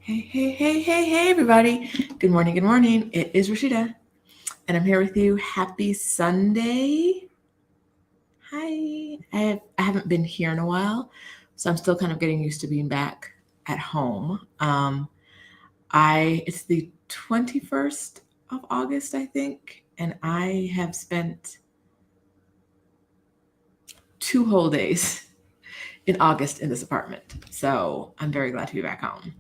Hey, everybody. Good morning. It is Rashida, and I'm here with you. Happy Sunday. Hi. I haven't been here in a while, so I'm still kind of getting used to being back at home. It's the 21st of August, I think, and I have spent 2 whole days in August in this apartment. So I'm very glad to be back home.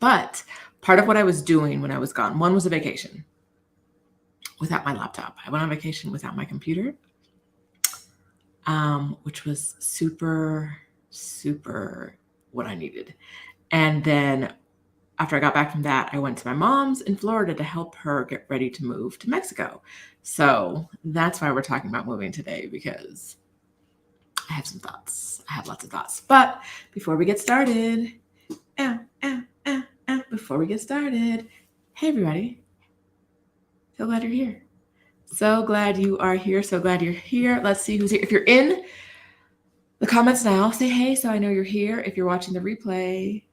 But part of what I was doing when I was gone, one was a vacation without my laptop. I went on vacation without my computer, which was super what I needed. And then after I got back from that, I went to my mom's in Florida to help her get ready to move to Mexico. So that's why we're talking about moving today, because I have some thoughts. I have lots of thoughts. But before we get started, hey everybody, so glad you're here. So glad you are here. So glad you're here. Let's see who's here. If you're in the comments now, say hey so I know you're here. If you're watching the replay,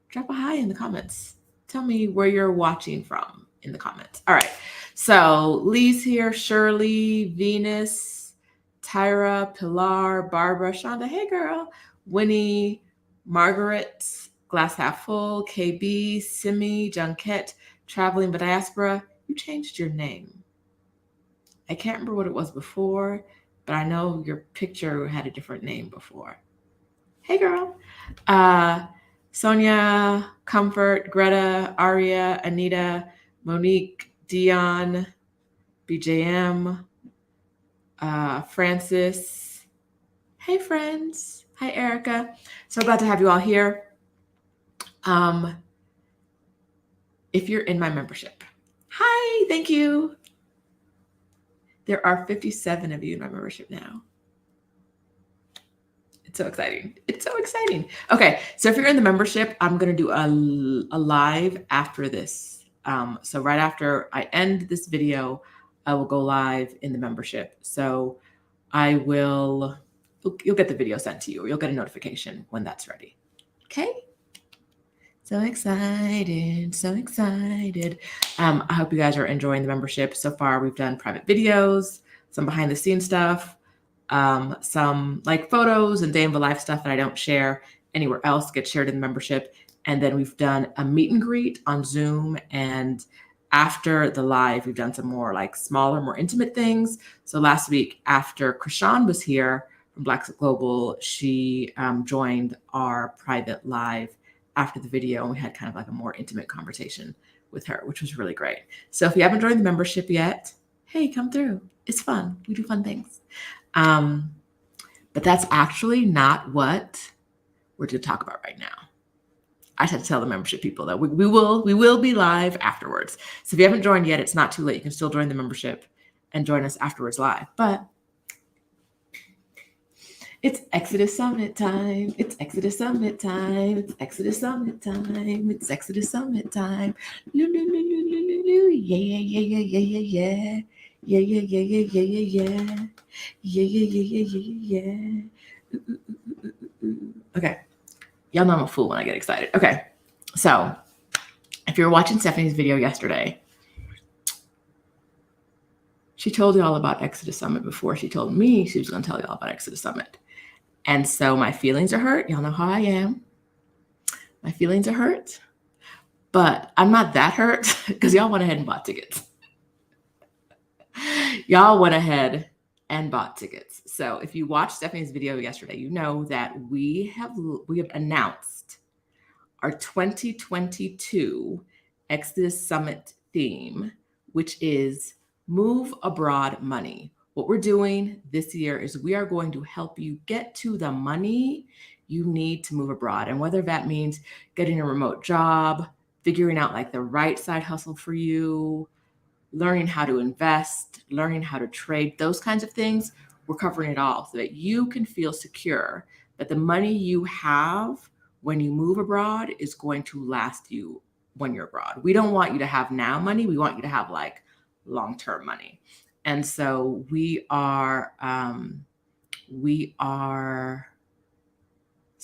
drop a hi in the comments. Tell me where you're watching from in the comments. All right. So Lee's here, Shirley, Venus, Tyra, Pilar, Barbara, Shonda, hey girl, Winnie, Margaret, Glass Half Full, KB, Simi, Junket, Traveling but Diaspora. You changed your name. I can't remember what it was before, but I know your picture had a different name before. Hey, girl. Sonia, Comfort, Greta, Aria, Anita, Monique, Dion, BJM, Francis. Hey, friends. Hi, Erica. So glad to have you all here. If you're in my membership, hi, thank you. There are 57 of you in my membership now. It's so exciting. Okay, so if you're in the membership, I'm going to do a live after this. So right after I end this video, I will go live in the membership. So you'll get the video sent to you, or you'll get a notification when that's ready. Okay? So excited. I hope you guys are enjoying the membership. So far, we've done private videos, some behind the scenes stuff, some like photos and day in the life stuff that I don't share anywhere else gets shared in the membership. And then we've done a meet and greet on Zoom. And after the live, we've done some more like smaller, more intimate things. So last week, after Krishan was here from Black Global, she joined our private live after the video, and we had kind of like a more intimate conversation with her, which was really great. So if you haven't joined the membership yet, hey, come through. It's fun. We do fun things. But that's actually not what we're going to talk about right now. I had to tell the membership people that we will be live afterwards. So if you haven't joined yet, it's not too late. You can still join the membership and join us afterwards live. But it's Exodus Summit time. It's Exodus Summit time. It's Exodus Summit time. It's Exodus Summit time. Yeah. Okay. Y'all know I'm a fool when I get excited. Okay. So if you're watching Stephanie's video yesterday, she told you all about Exodus Summit before she told me she was going to tell you all about Exodus Summit. And so my feelings are hurt. Y'all know how I am. My feelings are hurt. But I'm not that hurt because y'all went ahead and bought tickets. So if you watched Stephanie's video yesterday, you know that we have announced our 2022 Exodus Summit theme, which is Move Abroad Money. What we're doing this year is we are going to help you get to the money you need to move abroad. And whether that means getting a remote job, figuring out like the right side hustle for you, learning how to invest, learning how to trade, those kinds of things, we're covering it all so that you can feel secure that the money you have when you move abroad is going to last you when you're abroad. We don't want you to have now money. We want you to have like long-term money. And so we are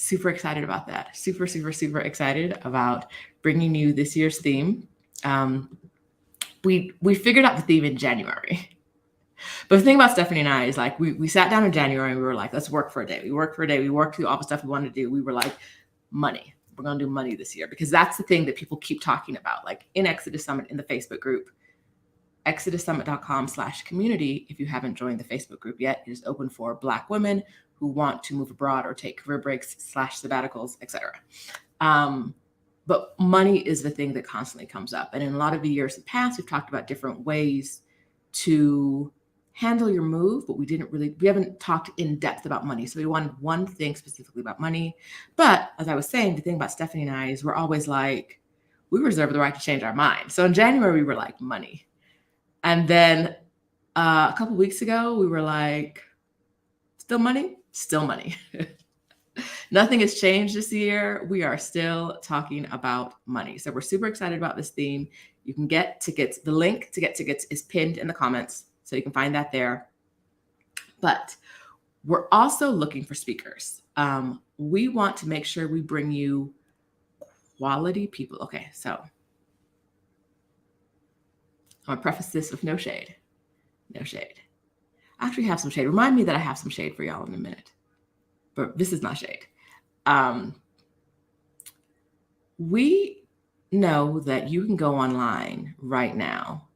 Super excited about that. Super, super, super excited about bringing you this year's theme. We figured out the theme in January. But the thing about Stephanie and I is like we sat down in January and we were like, let's work for a day. We worked for a day. We worked through all the stuff we wanted to do. We were like, money. We're going to do money this year because that's the thing that people keep talking about. Like in Exodus Summit in the Facebook group, exodussummit.com/community. If you haven't joined the Facebook group yet, it is open for Black women who want to move abroad or take career breaks /sabbaticals, etc. But money is the thing that constantly comes up. And in a lot of the years in the past, we've talked about different ways to handle your move, but we haven't talked in depth about money. So we wanted one thing specifically about money. But as I was saying, the thing about Stephanie and I is we're always like, we reserve the right to change our mind. So in January, we were like, money. And then a couple of weeks ago, we were like, still money? Still money. Nothing has changed this year. We are still talking about money. So we're super excited about this theme. You can get tickets. The link to get tickets is pinned in the comments. So you can find that there. But we're also looking for speakers. We want to make sure we bring you quality people. Okay, so I'm going to preface this with no shade. No shade. I actually have some shade. Remind me that I have some shade for y'all in a minute. But this is not shade. We know that you can go online right now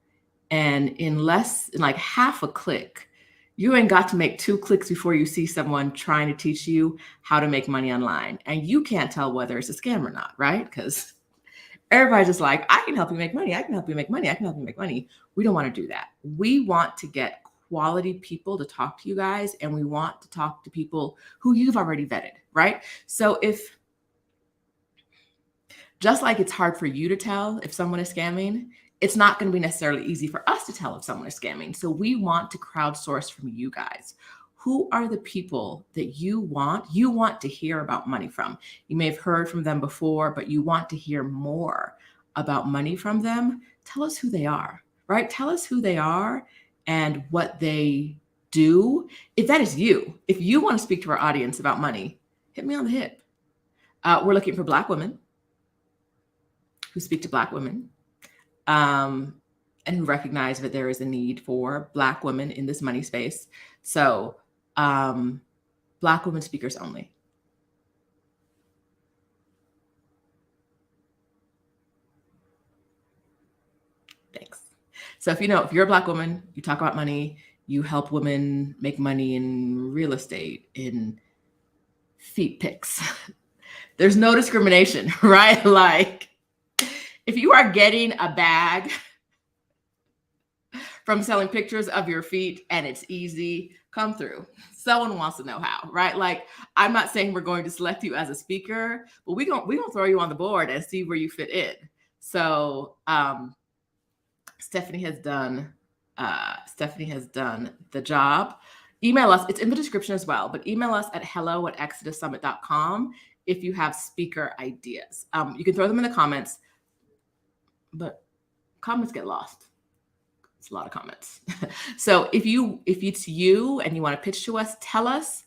and in like half a click, you ain't got to make 2 clicks before you see someone trying to teach you how to make money online. And you can't tell whether it's a scam or not, right? Because everybody's just like, I can help you make money. I can help you make money. I can help you make money. We don't want to do that. We want to get quality people to talk to you guys, and we want to talk to people who you've already vetted, right? So if, just like it's hard for you to tell if someone is scamming, it's not going to be necessarily easy for us to tell if someone is scamming. So we want to crowdsource from you guys. Who are the people that you want to hear about money from? You may have heard from them before, but you want to hear more about money from them. Tell us who they are, right? Tell us who they are and what they do. If that is you, if you want to speak to our audience about money, hit me on the hip. We're looking for Black women who speak to Black women, and who recognize that there is a need for Black women in this money space. So Black women speakers only. Thanks. So if you're a Black woman, you talk about money, you help women make money in real estate, in feet pics. There's no discrimination, right? Like if you are getting a bag from selling pictures of your feet and it's easy, come through. Someone wants to know how, right? Like, I'm not saying we're going to select you as a speaker, but we gonna throw you on the board and see where you fit in. So Stephanie has done the job. Email us. It's in the description as well, but email us at hello@exodussummit.com if you have speaker ideas. You can throw them in the comments, but comments get lost. It's a lot of comments. So if it's you and you want to pitch to us, tell us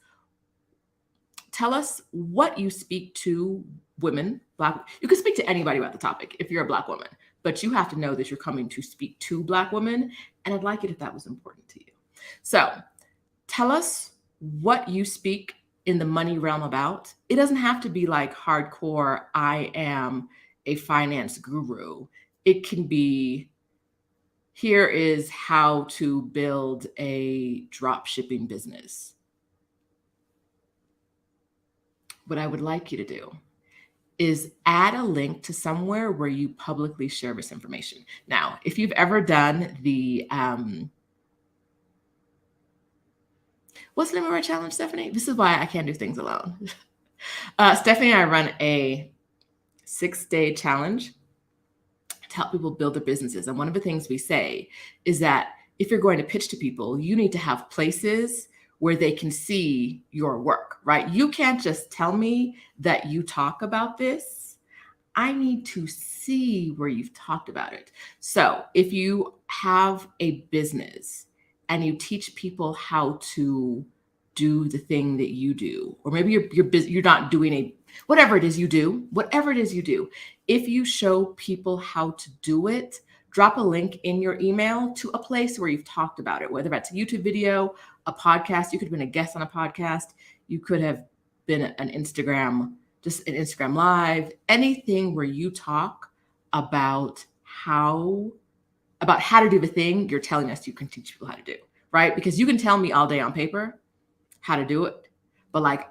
what you speak to women, Black. You can speak to anybody about the topic if you're a Black woman, but you have to know that you're coming to speak to Black women. And I'd like it if that was important to you. So tell us what you speak in the money realm about. It doesn't have to be like hardcore, I am a finance guru. It can be, here is how to build a drop shipping business. What I would like you to do is add a link to somewhere where you publicly share this information. Now, if you've ever done the, what's the name of our challenge, Stephanie? This is why I can't do things alone. Stephanie and I run a 6-day challenge to help people build their businesses. And one of the things we say is that if you're going to pitch to people, you need to have places where they can see your work, right? You can't just tell me that you talk about this. I need to see where you've talked about it. So if you have a business and you teach people how to do the thing that you do, or maybe you're busy, you're not doing whatever it is you do, if you show people how to do it, drop a link in your email to a place where you've talked about it, whether that's a YouTube video, a podcast. You could have been a guest on a podcast. You could have been just an Instagram live, anything where you talk about how to do the thing you're telling us you can teach people how to do, right? Because you can tell me all day on paper how to do it, but like,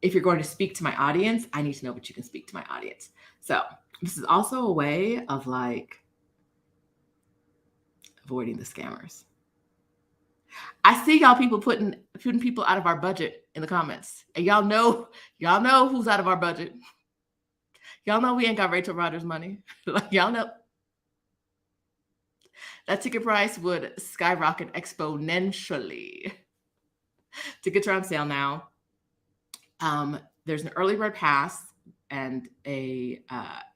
if you're going to speak to my audience, I need to know what you can speak to my audience. So this is also a way of like avoiding the scammers. I see y'all people putting people out of our budget in the comments, and y'all know who's out of our budget. Y'all know we ain't got Rachel Rodgers money. Like, y'all know that ticket price would skyrocket exponentially. Tickets are on sale now. There's an early bird pass and a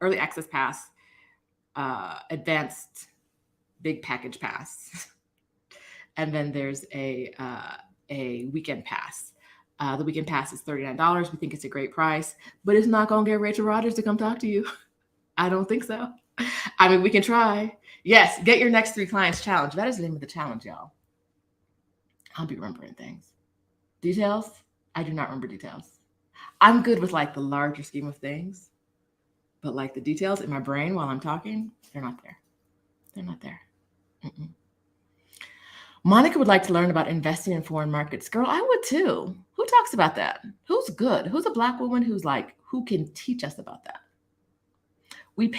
early access pass, advanced big package pass, and then there's a weekend pass. The weekend pass is $39. We think it's a great price, but it's not going to get Rachel Rodgers to come talk to you. I don't think so. I mean, we can try. Yes, get your next 3 clients challenge. That is the name of the challenge, y'all. I'll be remembering things. Details? I do not remember details. I'm good with like the larger scheme of things, but like the details in my brain while I'm talking, they're not there. They're not there. Mm-mm. Monica would like to learn about investing in foreign markets. Girl, I would too. Who talks about that? Who's good? Who's a Black woman who can teach us about that? We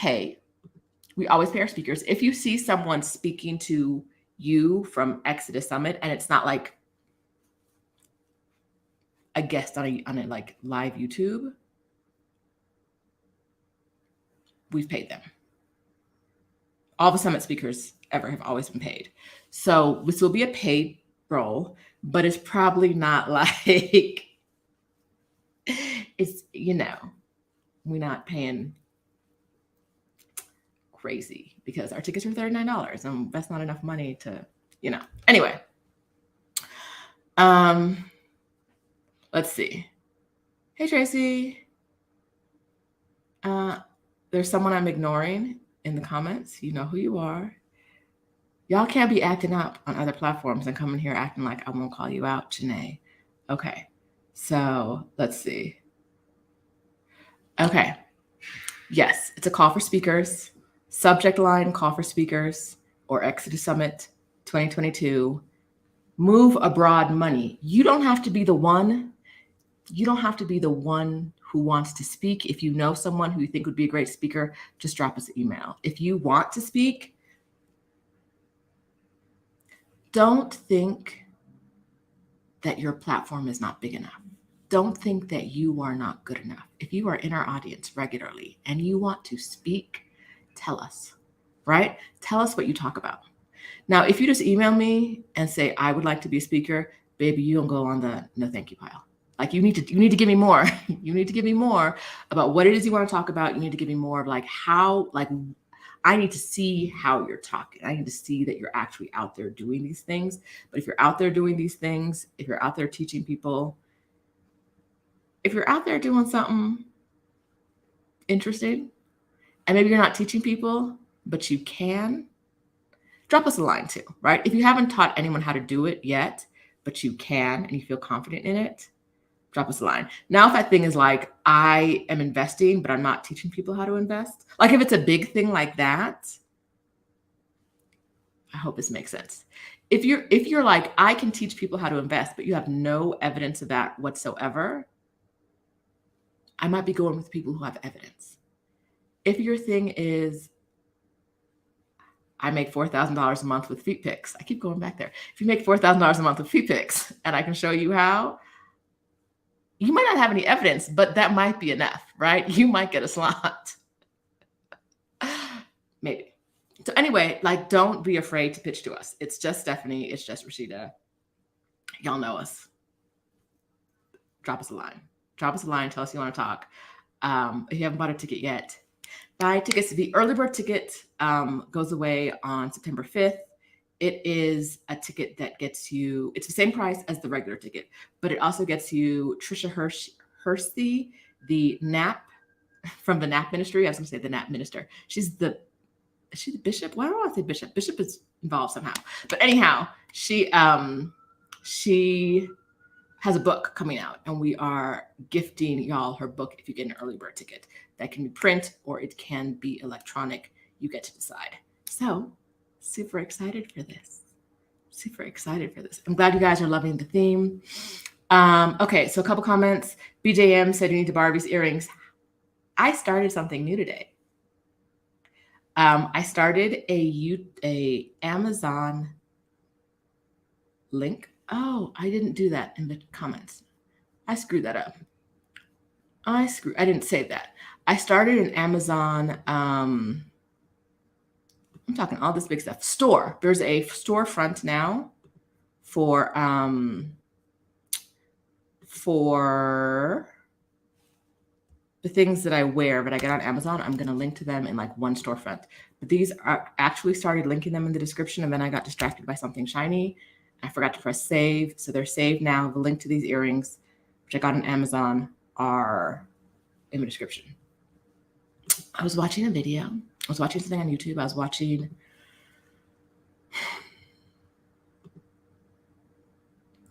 always pay our speakers. If you see someone speaking to you from Exodus Summit and it's not like a guest on a like live YouTube, we've paid them. All the summit speakers ever have always been paid. So this will be a paid role, but it's probably not like, it's, we're not paying crazy because our tickets are $39 and that's not enough money to, Anyway, let's see. Hey, Tracy. There's someone I'm ignoring in the comments. You know who you are. Y'all can't be acting up on other platforms and coming here acting like I won't call you out, Janae. Okay, so let's see. Okay, yes, it's a call for speakers. Subject line, call for speakers, or Exodus Summit 2022. Move abroad money. You don't have to be the one. You don't have to be the one who wants to speak. If you know someone who you think would be a great speaker, just drop us an email. If you want to speak, don't think that your platform is not big enough. Don't think that you are not good enough. If you are in our audience regularly and you want to speak, tell us, right? Tell us what you talk about. Now, if you just email me and say, I would like to be a speaker, baby, you don't go on the no thank you pile. Like you need to give me more. You need to give me more about what it is you want to talk about. You need to give me more of like how, like, I need to see how you're talking. I need to see that you're actually out there doing these things. But if you're out there doing these things, if you're out there teaching people, if you're out there doing something interesting, and maybe you're not teaching people, but you can, drop us a line too, right? If you haven't taught anyone how to do it yet, but you can and you feel confident in it, drop us a line. Now, if that thing is like, I am investing, but I'm not teaching people how to invest, like if it's a big thing like that, I hope this makes sense. If you're like, I can teach people how to invest, but you have no evidence of that whatsoever, I might be going with people who have evidence. If your thing is, I make $4,000 a month with feet pics. I keep going back there. If you make $4,000 a month with feet pics and I can show you how, you might not have any evidence, but that might be enough, right? You might get a slot. Maybe. So anyway, like, don't be afraid to pitch to us. It's just Stephanie. It's just Rashida. Y'all know us. Drop us a line. Drop us a line. Tell us you want to talk. If you haven't bought a ticket yet, buy tickets. The early bird ticket goes away on September 5th. it is a ticket that gets you, it's the same price as the regular ticket, but it also gets you Trisha Hersey, the NAP, from the NAP ministry. I was going to say the NAP minister. Is she the bishop? Why do I want to say bishop? Bishop is involved somehow. But anyhow, she has a book coming out, and we are gifting y'all her book if you get an early bird ticket. That can be print or it can be electronic. You get to decide. So super excited for this. Super excited for this. I'm glad you guys are loving the theme. Okay, so a couple comments. BJM said you need to borrow these earrings. I started something new today. I started a Amazon link. Oh, I didn't do that in the comments. I screwed that up. I didn't save that. I started an Amazon, I'm talking all this big stuff, store. There's a storefront now for the things that I wear, but I get on Amazon. I'm going to link to them in like one storefront. But these are actually started linking them in the description, and then I got distracted by something shiny. I forgot to press save. So they're saved now. The link to these earrings, which I got on Amazon, are in the description. I was watching a video. I was watching something on YouTube. I was watching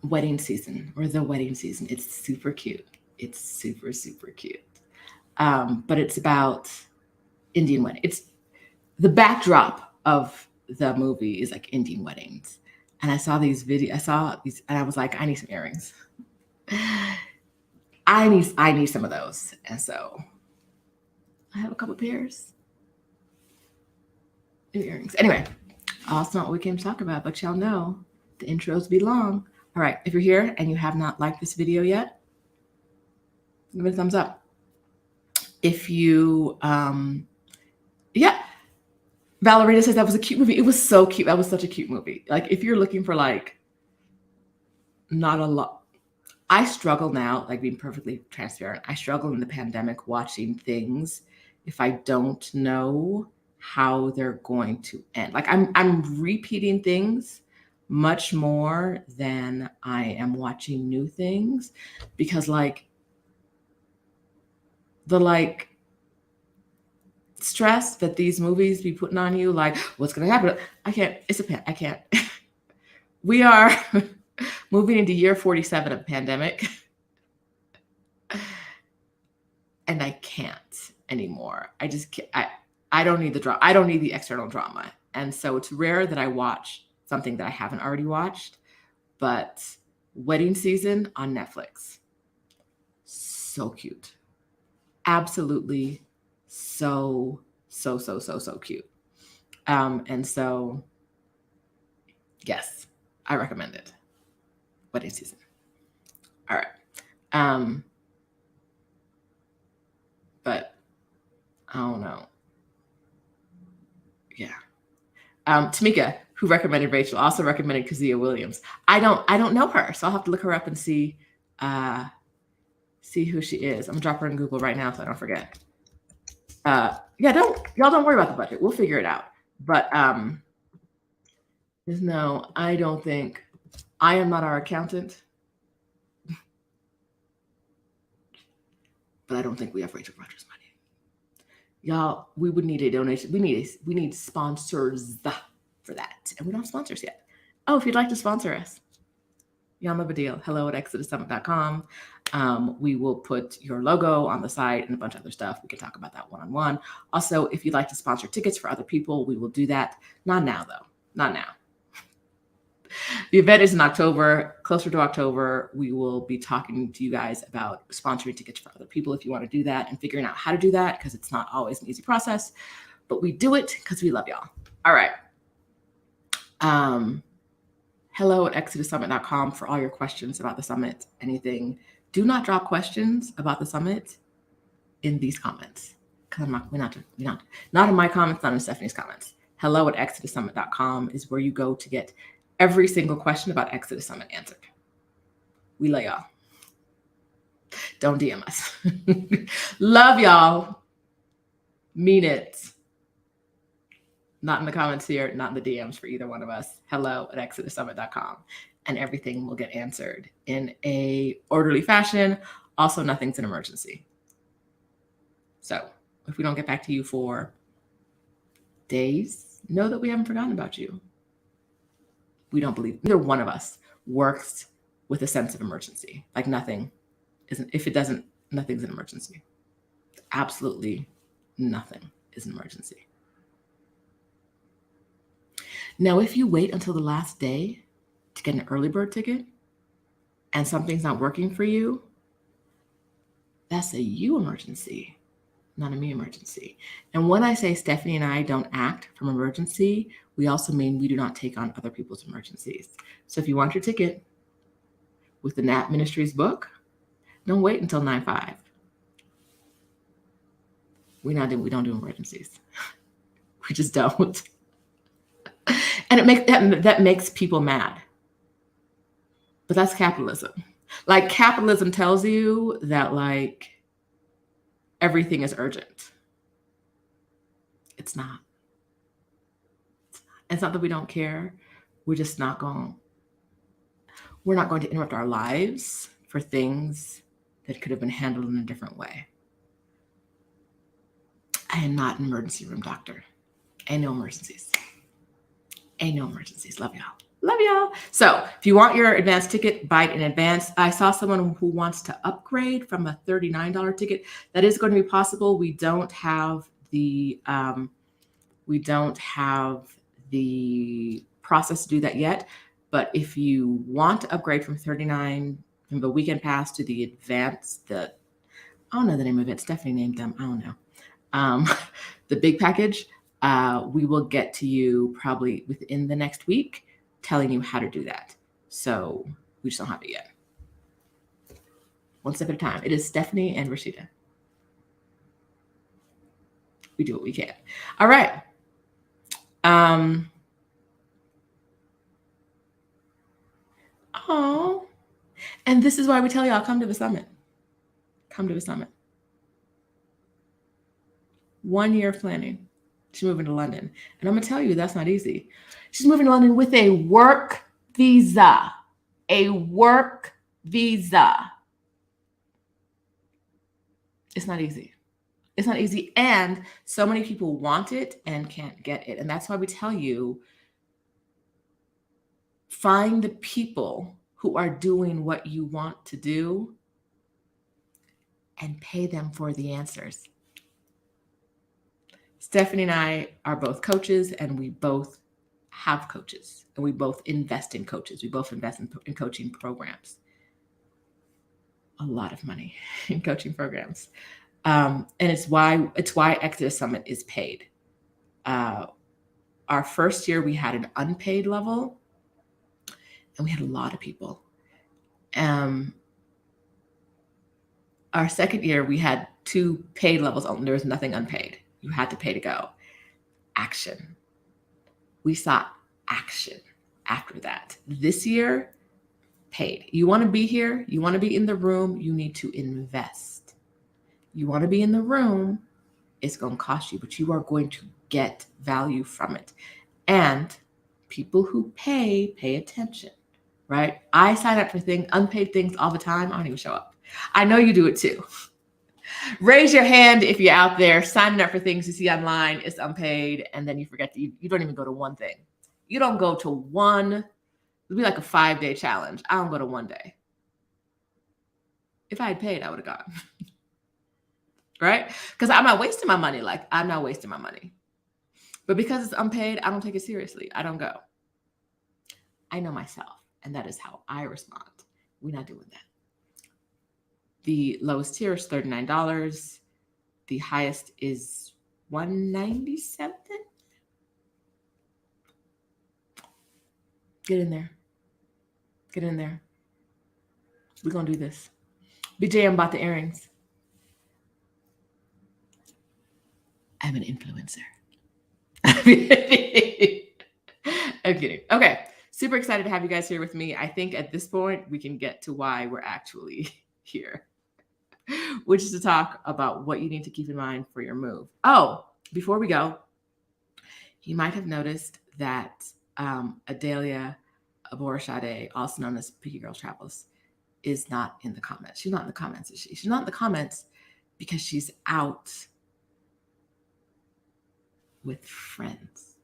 Wedding Season, or The Wedding Season. It's super cute. It's super, super cute. But it's about Indian wedding. It's the backdrop of the movie is like Indian weddings. And I saw these videos. And I was like, I need some earrings. I need some of those. And so I have a couple pairs of earrings. Anyway, that's not what we came to talk about, but y'all know the intros be long. All right, if you're here and you have not liked this video yet, give it a thumbs up. If you, Valerina says that was a cute movie. It was so cute. That was such a cute movie. Like, if you're looking for like not a lot, I struggle now, like being perfectly transparent. I struggle in the pandemic watching things if I don't know how they're going to end. Like I'm repeating things much more than I am watching new things, because like the stress that these movies be putting on you, like what's going to happen? I can't. We are moving into year 47 of pandemic, and I can't anymore. I just can't. I don't need the drama. I don't need the external drama. And so it's rare that I watch something that I haven't already watched, but Wedding Season on Netflix, so cute. Absolutely so cute. And so, yes, I recommend it. Wedding Season. All right. But I don't know. Yeah. Tamika, who recommended Rachel, also recommended Kazia Williams. I don't know her, so I'll have to look her up and see who she is. I'm gonna drop her in Google right now so I don't forget. Y'all don't worry about the budget. We'll figure it out. But no, I don't think, I am not our accountant, but I don't think we have Rachel Rogers money. Y'all, we would need a donation. We need sponsors for that. And we don't have sponsors yet. Oh, if you'd like to sponsor us, y'all know the deal. hello@exodussummit.com. We will put your logo on the site and a bunch of other stuff. We can talk about that one-on-one. Also, if you'd like to sponsor tickets for other people, we will do that. Not now, though. Not now. The event is in October. Closer to October, we will be talking to you guys about sponsoring tickets for other people if you want to do that, and figuring out how to do that, because it's not always an easy process, but we do it because we love y'all. All right. hello@exodussummit.com for all your questions about the summit, anything. Do not drop questions about the summit in these comments. Not in my comments, not in Stephanie's comments. hello@exodussummit.com is where you go to get every single question about Exodus Summit answered. We love y'all. Don't DM us. Love y'all. Mean it. Not in the comments here, not in the DMs for either one of us. hello@exodussummit.com. And everything will get answered in a orderly fashion. Also, nothing's an emergency. So if we don't get back to you for days, know that we haven't forgotten about you. We don't believe either one of us works with a sense of emergency. Like nothing isn't, if it doesn't, nothing's an emergency. Absolutely nothing is an emergency. Now, if you wait until the last day to get an early bird ticket and something's not working for you, that's a you emergency, not a me emergency. And when I say Stephanie and I don't act from emergency, we also mean we do not take on other people's emergencies. So if you want your ticket with the Nat Ministries book, don't wait until 9/5. We don't do emergencies. We just don't. And that makes people mad. But that's capitalism. Like capitalism tells you that like everything is urgent. It's not. It's not that we don't care. We're not going to interrupt our lives for things that could have been handled in a different way. I am not an emergency room doctor. Ain't no emergencies. Ain't no emergencies. Love y'all. Love y'all. So if you want your advance ticket, buy it in advance. I saw someone who wants to upgrade from a $39 ticket. That is going to be possible. We don't have the process to do that yet. But if you want to upgrade from $39 from the weekend pass to the advance, I don't know the name of it. Stephanie named them. I don't know. The big package, we will get to you probably within the next week, telling you how to do that. So we just don't have it yet. One step at a time. It is Stephanie and Rashida. We do what we can. All right. Oh, and this is why we tell y'all, come to the summit. Come to the summit. 1 year of planning. She's moving to London. And I'm going to tell you, that's not easy. She's moving to London with a work visa. A work visa. It's not easy. It's not easy. And so many people want it and can't get it. And that's why we tell you, find the people who are doing what you want to do and pay them for the answers. Stephanie and I are both coaches, and we both have coaches, and we both invest in coaches. We both invest in coaching programs. A lot of money in coaching programs. And it's why Exodus Summit is paid. Our first year, we had an unpaid level, and we had a lot of people. Our second year, we had 2 paid levels only. There was nothing unpaid. You had to pay to go. Action. We saw action after that. This year, paid. You want to be here? You want to be in the room? You need to invest. You want to be in the room? It's going to cost you, but you are going to get value from it. And people who pay attention, right? I sign up for unpaid things all the time. I don't even show up. I know you do it too. Raise your hand if you're out there signing up for things you see online. It's unpaid, and then you forget that you don't even go to one thing. You don't go to one. It'd be like a 5-day challenge. I don't go to one day. If I had paid, I would have gone. Right? Because I'm not wasting my money. Like, I'm not wasting my money. But because it's unpaid, I don't take it seriously. I don't go. I know myself, and that is how I respond. We're not doing that. The lowest tier is $39. The highest is $197. Get in there. Get in there. We're going to do this. BJ, bought the earrings. I'm an influencer. I'm kidding. Okay. Super excited to have you guys here with me. I think at this point, we can get to why we're actually here, which is to talk about what you need to keep in mind for your move. Oh, before we go, You might have noticed that Adelia Aborashade, also known as Picky Girl Travels, is not in the comments. She's not in the comments, is she? She's not in the comments because she's out with friends.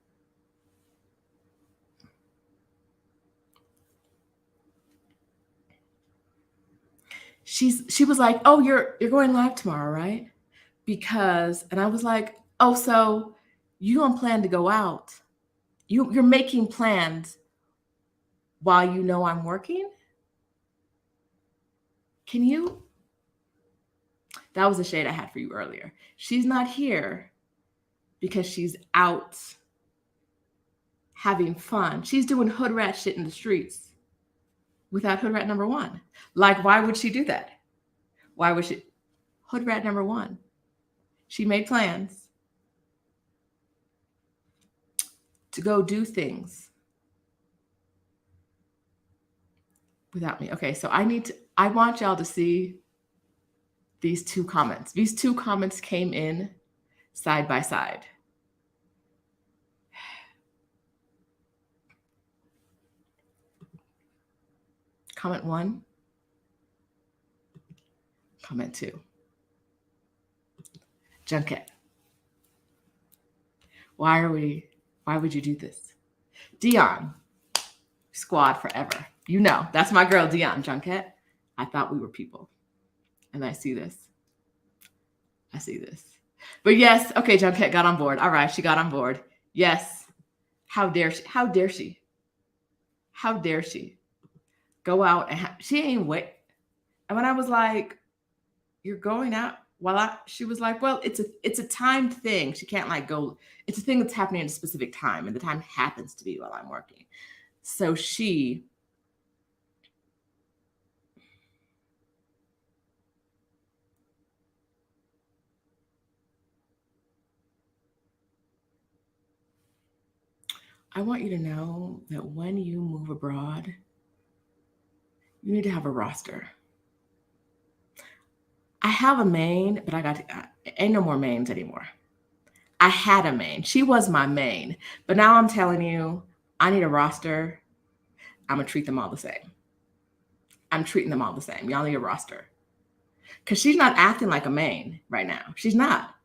She was like, "Oh, you're going live tomorrow, right?" Because, and I was like, "Oh, so you don't plan to go out? You're making plans while you know I'm working? Can you?" That was the shade I had for you earlier. She's not here because she's out having fun. She's doing hood rat shit in the streets without hood rat number one. Like, why would she do that? Why would she? Hood rat number one. She made plans to go do things without me. Okay, so I want y'all to see these two comments. These two comments came in side by side. Comment 1, comment 2. Junket. Why would you do this? Dion, squad forever. You know, that's my girl, Dion Junket. I thought we were people. And I see this. But yes, okay, Junket got on board. All right, she got on board. Yes. How dare she? How dare she? How dare she? Go out and she ain't wait. And when I was like, "You're going out," she was like, "Well, it's a timed thing. She can't like go. It's a thing that's happening at a specific time, and the time happens to be while I'm working." So I want you to know that when you move abroad, you need to have a roster. I have a main, but ain't no more mains anymore. I had a main. She was my main. But now I'm telling you, I need a roster. I'm going to treat them all the same. I'm treating them all the same. Y'all need a roster. Because she's not acting like a main right now. She's not.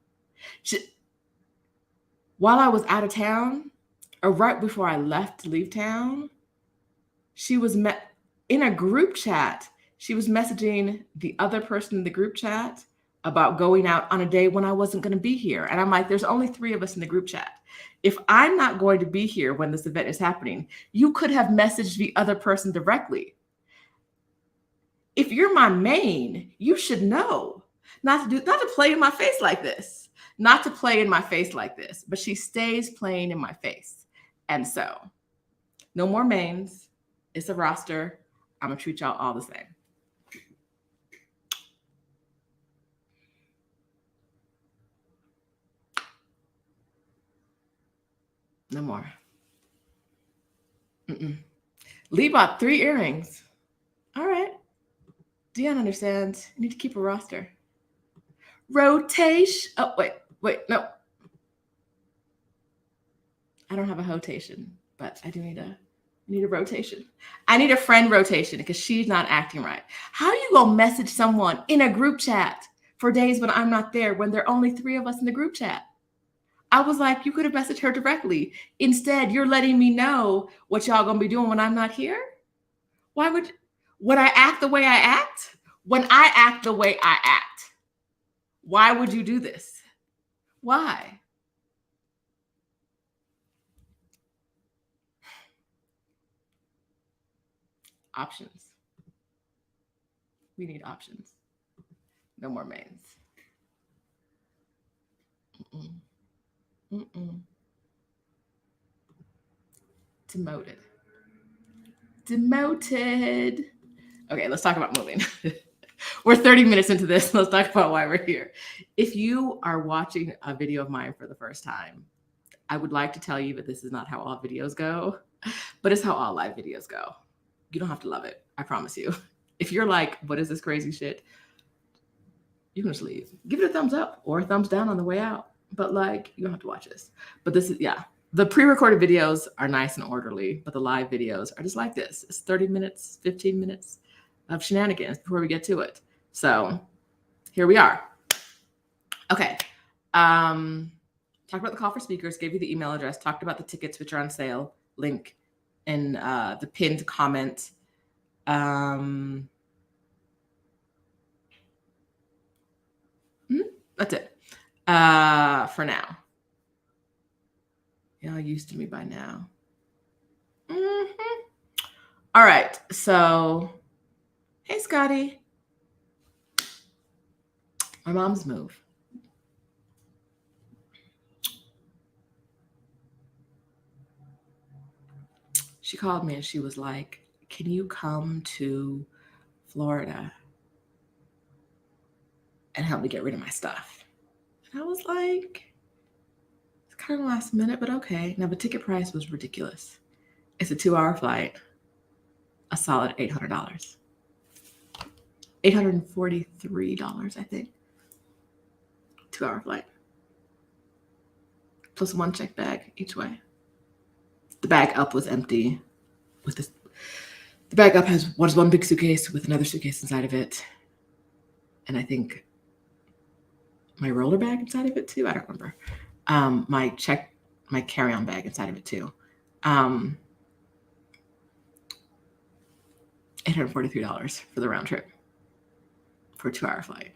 While I was out of town, or right before I left to leave town, she was in a group chat. She was messaging the other person in the group chat about going out on a day when I wasn't going to be here. And I'm like, there's only 3 of us in the group chat. If I'm not going to be here when this event is happening, you could have messaged the other person directly. If you're my main, you should know not to play in my face like this. Not to play in my face like this. But she stays playing in my face. And so, no more mains. It's a roster. I'm going to treat y'all all the same. No more. Lee bought 3 earrings. All right. Dion understands. You need to keep a roster. Rotation. Oh, wait, no. I don't have a rotation, but I do need a rotation. I need a friend rotation because she's not acting right. How you gonna message someone in a group chat for days when I'm not there when there are only 3 of us in the group chat? I was like, you could have messaged her directly. Instead, you're letting me know what y'all gonna be doing when I'm not here. Why would I act the way I act? When I act the way I act, why would you do this? Why? Options. We need options. No more mains. Demoted. Okay, let's talk about moving. We're 30 minutes into this. Let's talk about why we're here. If you are watching a video of mine for the first time, I would like to tell you that this is not how all videos go, but it's how all live videos go. You don't have to love it. I promise you. If you're like, what is this crazy shit? You can just leave. Give it a thumbs up or a thumbs down on the way out. But like, you don't have to watch this. But this is, yeah. The pre-recorded videos are nice and orderly, but the live videos are just like this. It's 30 minutes, 15 minutes of shenanigans before we get to it. So here we are. Okay. Talked about the call for speakers, gave you the email address, talked about the tickets, which are on sale, link in the pinned comment. That's it for now. Y'all used to me by now. All right. So, hey, Scotty. My mom's move. She called me and she was like, can you come to Florida and help me get rid of my stuff? And I was like, it's kind of last minute, but okay. Now, the ticket price was ridiculous. It's a 2-hour flight, a solid $800. $843, I think. 2-hour flight. Plus one check bag each way. The bag up was empty. The bag up was one big suitcase with another suitcase inside of it. And I think my roller bag inside of it too. I don't remember. My carry-on bag inside of it too. $843 for the round trip for a 2-hour flight.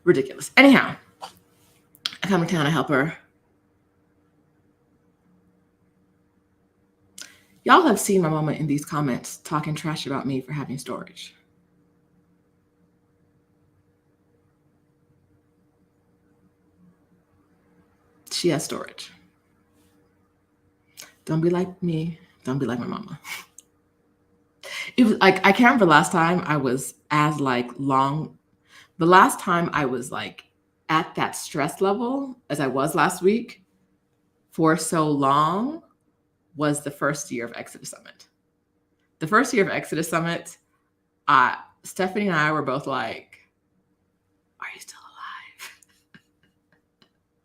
Ridiculous. Anyhow, I come to town to help her. Y'all have seen my mama in these comments talking trash about me for having storage. She has storage. Don't be like me. Don't be like my mama. It was like, I can't remember the last time I was as like long. The last time I was like at that stress level as I was last week for so long was the first year of Exodus Summit. The first year of Exodus Summit, Stephanie and I were both like, are you still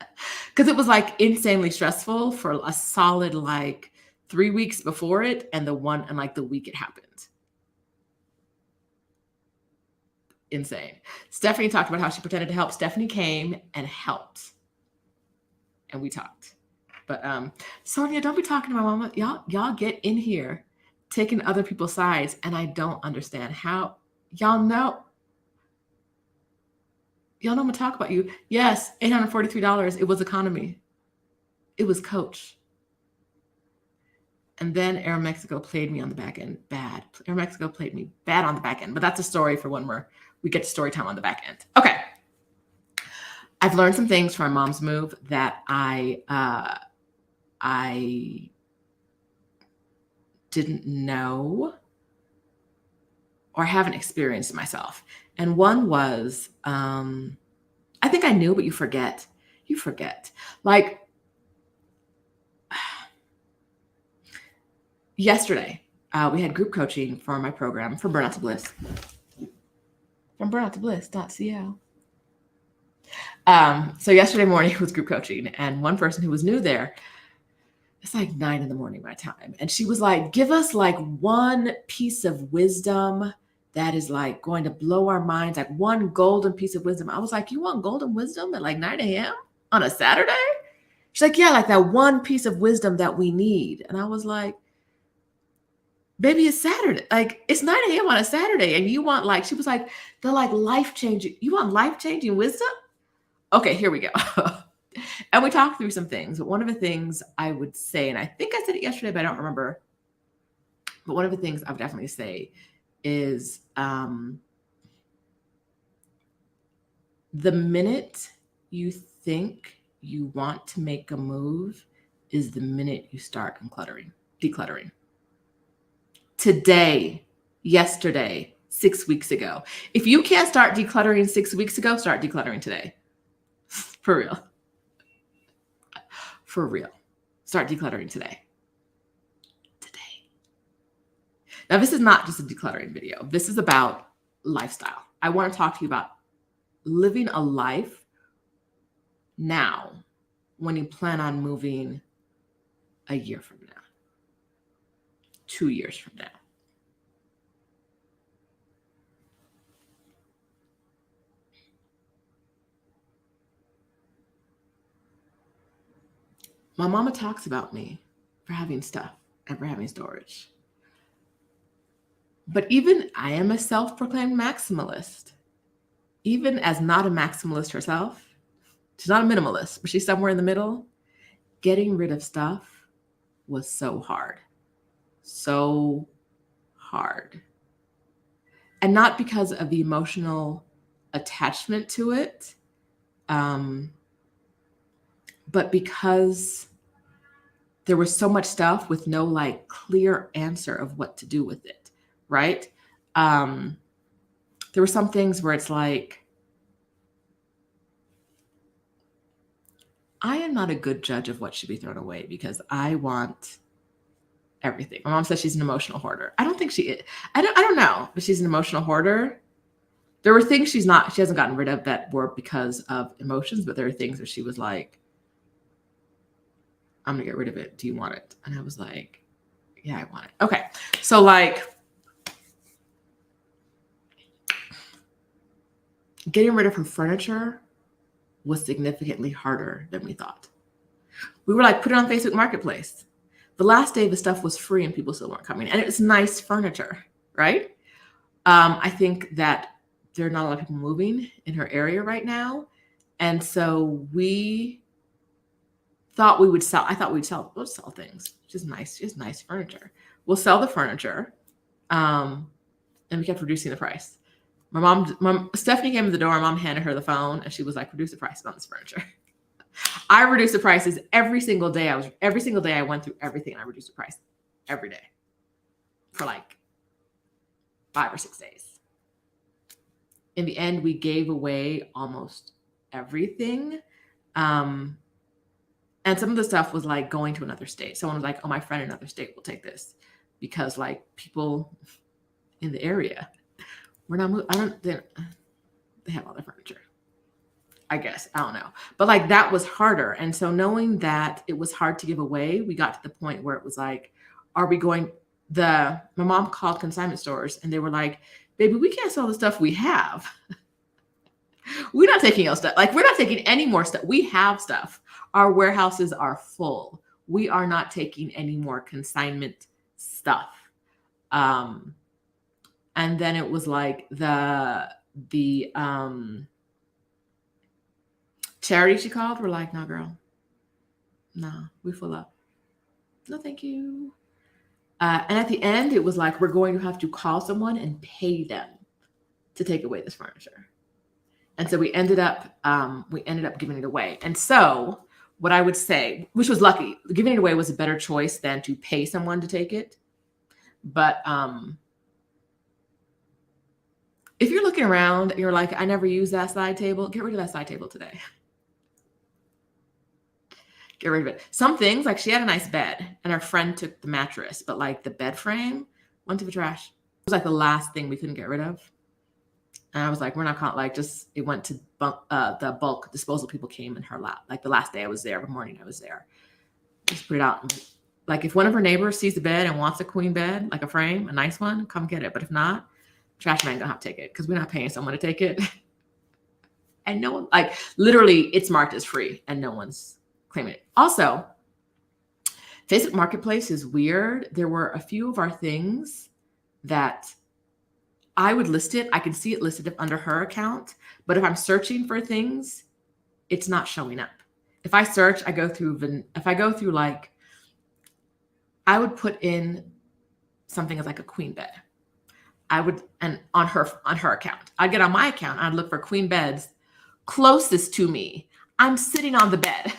alive? Because it was like insanely stressful for a solid like 3 weeks before it and the week it happened. Insane. Stephanie talked about how she pretended to help. Stephanie came and helped. And we talked. But Sonia, don't be talking to my mama. Y'all get in here taking other people's sides, and I don't understand how. Y'all know I'm gonna talk about you. Yes, $843. It was economy. It was Coach. And then Aeromexico played me on the back end bad. Aeromexico played me bad on the back end, but that's a story for when we get to story time on the back end. Okay. I've learned some things from my mom's move that I didn't know or haven't experienced myself. And one was, I think I knew, but you forget. You forget. Like yesterday, we had group coaching for my program from Burnout to Bliss. From Burnout to Bliss.co. So yesterday morning was group coaching, and one person who was new there, it's like 9 a.m. my time. And she was like, give us like one piece of wisdom that is like going to blow our minds, like one golden piece of wisdom. I was like, you want golden wisdom at like 9 a.m. on a Saturday? She's like, yeah, like that one piece of wisdom that we need. And I was like, baby, it's Saturday. Like it's 9 a.m. on a Saturday. And you want like, she was like, the like life-changing, you want life-changing wisdom? Okay, here we go. And we talked through some things. But one of the things I would say, and I think I said it yesterday, but I don't remember. But one of the things I would definitely say is the minute you think you want to make a move is the minute you start decluttering. Today, yesterday, 6 weeks ago. If you can't start decluttering 6 weeks ago, start decluttering today. For real. For real. Start decluttering today. Now, this is not just a decluttering video. This is about lifestyle. I want to talk to you about living a life now when you plan on moving a year from now, 2 years from now? My mama talks about me for having stuff and for having storage. But even I am a self-proclaimed maximalist. Even as not a maximalist herself, she's not a minimalist, but she's somewhere in the middle. Getting rid of stuff was so hard. So hard. And not because of the emotional attachment to it, but because there was so much stuff with no like clear answer of what to do with it, right? There were some things where it's like, I am not a good judge of what should be thrown away because I want everything. My mom says she's an emotional hoarder. I don't think she is. I don't know, but she's an emotional hoarder. There were things she hasn't gotten rid of that were because of emotions, but there are things where she was like, I'm gonna get rid of it. Do you want it? And I was like, yeah, I want it. Okay. So like getting rid of her furniture was significantly harder than we thought. We were like, put it on Facebook Marketplace. The last day the stuff was free and people still weren't coming. And it was nice furniture, right? I think that there are not a lot of people moving in her area right now. And so we thought we would sell. I thought we'll sell things. Just nice furniture. We'll sell the furniture. And we kept reducing the price. Stephanie came to the door. My mom handed her the phone and she was like, reduce the price on this furniture. I reduced the prices every single day. Every single day I went through everything and I reduced the price every day for like 5 or 6 days. In the end, we gave away almost everything. And some of the stuff was like going to another state. Someone was like, oh, my friend in another state will take this because like people in the area, we're not moving. They have all their furniture. I guess. I don't know. But like that was harder. And so knowing that it was hard to give away, we got to the point where it was like, are we going, my mom called consignment stores and they were like, baby, we can't sell the stuff we have. We're not taking your stuff. Like we're not taking any more stuff. We have stuff. Our warehouses are full. We are not taking any more consignment stuff. And then it was like the charity she called, we're like, no, girl. No, we full up. No, thank you. And at the end, it was like, we're going to have to call someone and pay them to take away this furniture. And so we ended up giving it away. And so what I would say, which was lucky, giving it away was a better choice than to pay someone to take it. But if you're looking around and you're like, I never use that side table, get rid of that side table today. Get rid of it. Some things, like she had a nice bed and her friend took the mattress, but like the bed frame went to the trash. It was like the last thing we couldn't get rid of. And I was like, we're not it went to the bulk disposal people came in her lap. Like the last day I was there, the morning I was there. Just put it out. Like if one of her neighbors sees the bed and wants a queen bed, like a frame, a nice one, come get it. But if not, trash man gonna have to take it because we're not paying someone to take it. And no one, like literally it's marked as free and no one's claiming it. Also, Facebook Marketplace is weird. There were a few of our things that I would list it. I can see it listed under her account, but if I'm searching for things, it's not showing up. If I search, I would put in something as like a queen bed. And on her account, I'd get on my account. I'd look for queen beds closest to me. I'm sitting on the bed.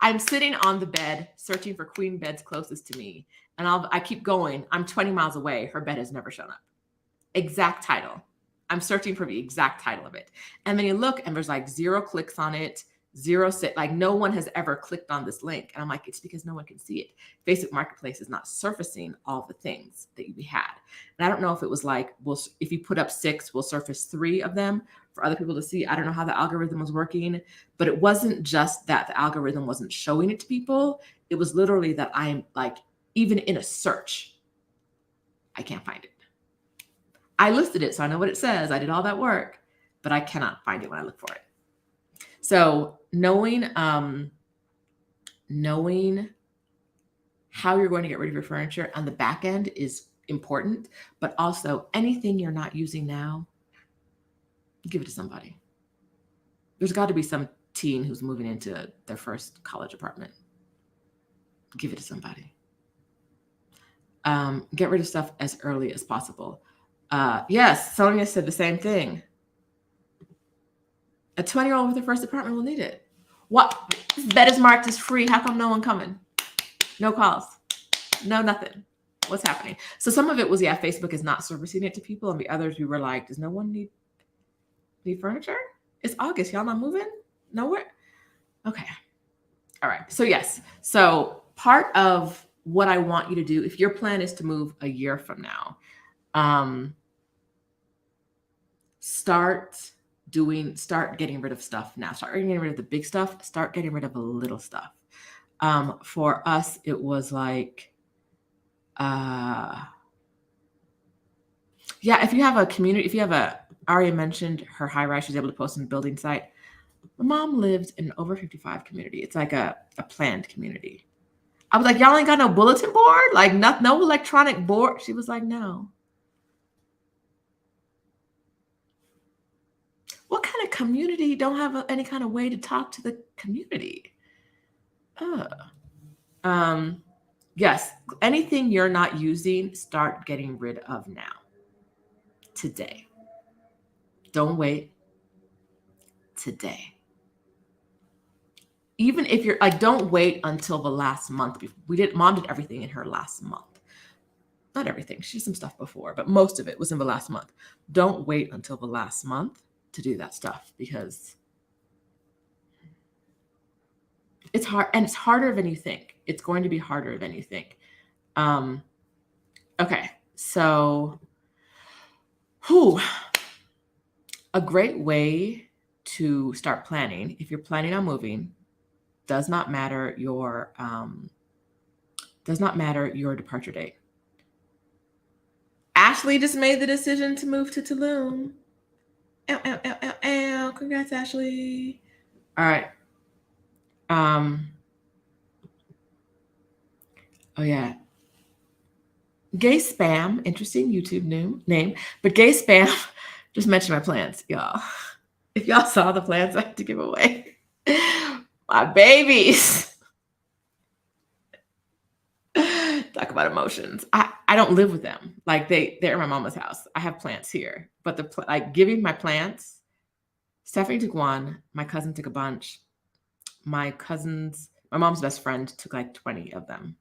I'm sitting on the bed searching for queen beds closest to me. And I keep going. I'm 20 miles away. Her bed has never shown up. Exact title. I'm searching for the exact title of it. And then you look and there's like 0 clicks on it, 0 sales. Like no one has ever clicked on this link. And I'm like, it's because no one can see it. Facebook Marketplace is not surfacing all the things that we had. And I don't know if it was like, if you put up 6, we'll surface 3 of them for other people to see. I don't know how the algorithm was working, but it wasn't just that the algorithm wasn't showing it to people. It was literally that I'm like, even in a search, I can't find it. I listed it, so I know what it says. I did all that work, but I cannot find it when I look for it. So knowing how you're going to get rid of your furniture on the back end is important, but also anything you're not using now, give it to somebody. There's got to be some teen who's moving into their first college apartment. Give it to somebody. Get rid of stuff as early as possible. Yes, Sonia said the same thing. A 20-year-old with their first apartment will need it. What? This bed is marked as free. How come no one coming? No calls. No nothing. What's happening? So some of it was, Facebook is not servicing it to people. And the others, we were like, does no one need furniture? It's August. Y'all not moving? Nowhere? Okay. All right. So yes. So part of what I want you to do, if your plan is to move a year from now, start getting rid of stuff now. Start getting rid of the big stuff. Start getting rid of the little stuff. For us, it was like, if you have a community, Aria mentioned her high rise, she was able to post on the building site. My mom lived in an over 55 community. It's like a planned community. I was like, y'all ain't got no bulletin board? Like no electronic board? She was like, no. What kind of community don't have any kind of way to talk to the community? Yes, anything you're not using, start getting rid of now. Today. Don't wait. Today. Even if you're like, don't wait until the last month. Mom did everything in her last month. Not everything. She did some stuff before, but most of it was in the last month. Don't wait until the last month to do that stuff because it's hard, and it's harder than you think. It's going to be harder than you think. Okay, so a great way to start planning, if you're planning on moving, does not matter your departure date. Ashley just made the decision to move to Tulum. Congrats, Ashley. All right. Oh yeah. Gay Spam, interesting YouTube name, but Gay Spam just mentioned my plants, y'all. If y'all saw the plants I had to give away, my babies. Talk about emotions. I don't live with them. Like they're in my mama's house. I have plants here, but giving my plants. Stephanie took one. My cousin took a bunch. My mom's best friend took like 20 of them.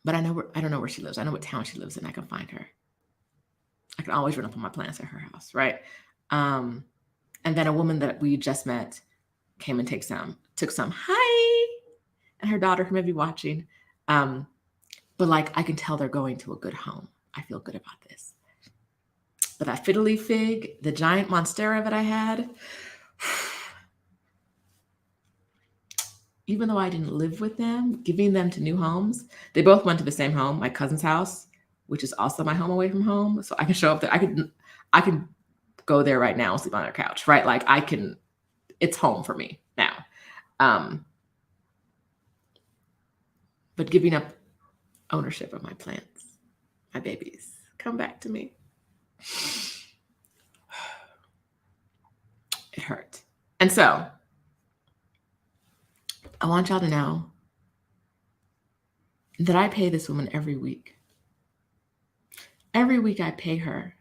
But I don't know where she lives. I know what town she lives in. I can find her. I can always run up on my plants at her house, right? And then a woman that we just met came and took some. Hi, and her daughter who may be watching. But I can tell they're going to a good home. I feel good about this. But that fiddly fig, the giant monstera that I had, even though I didn't live with them, giving them to new homes, they both went to the same home, my cousin's house, which is also my home away from home. So I can show up there. I can go there right now and sleep on their couch, right? It's home for me now. But giving up ownership of my plants, my babies, come back to me. It hurt. And so I want y'all to know that I pay this woman every week. Every week I pay her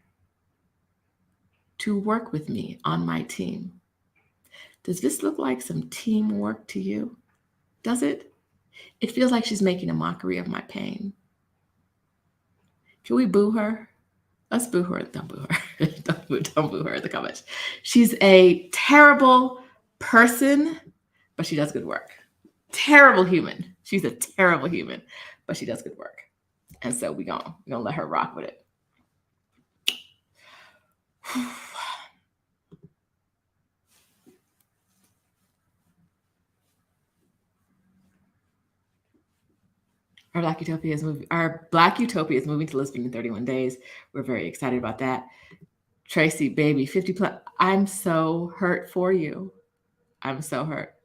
to work with me on my team. Does this look like some teamwork to you? Does it? It feels like she's making a mockery of my pain. Can we boo her? Let's boo her. Don't boo her. Don't boo her in the comments. She's a terrible person, but she does good work. Terrible human. She's a terrible human, but she does good work. And so we're gonna let her rock with it. Our Black Utopia is moving to Lisbon in 31 days. We're very excited about that. Tracy, baby, 50 plus. I'm so hurt for you. I'm so hurt.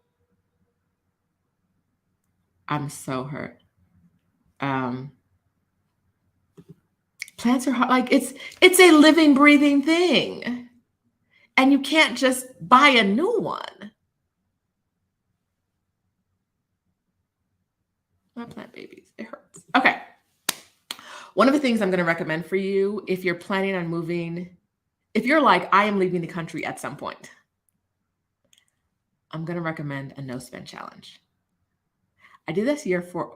I'm so hurt. Plants are hard. Like it's a living, breathing thing. And you can't just buy a new one. My plant babies. It hurts. Okay. One of the things I'm going to recommend for you, if you're planning on moving, if you're like, I am leaving the country at some point, I'm going to recommend a no spend challenge. I did this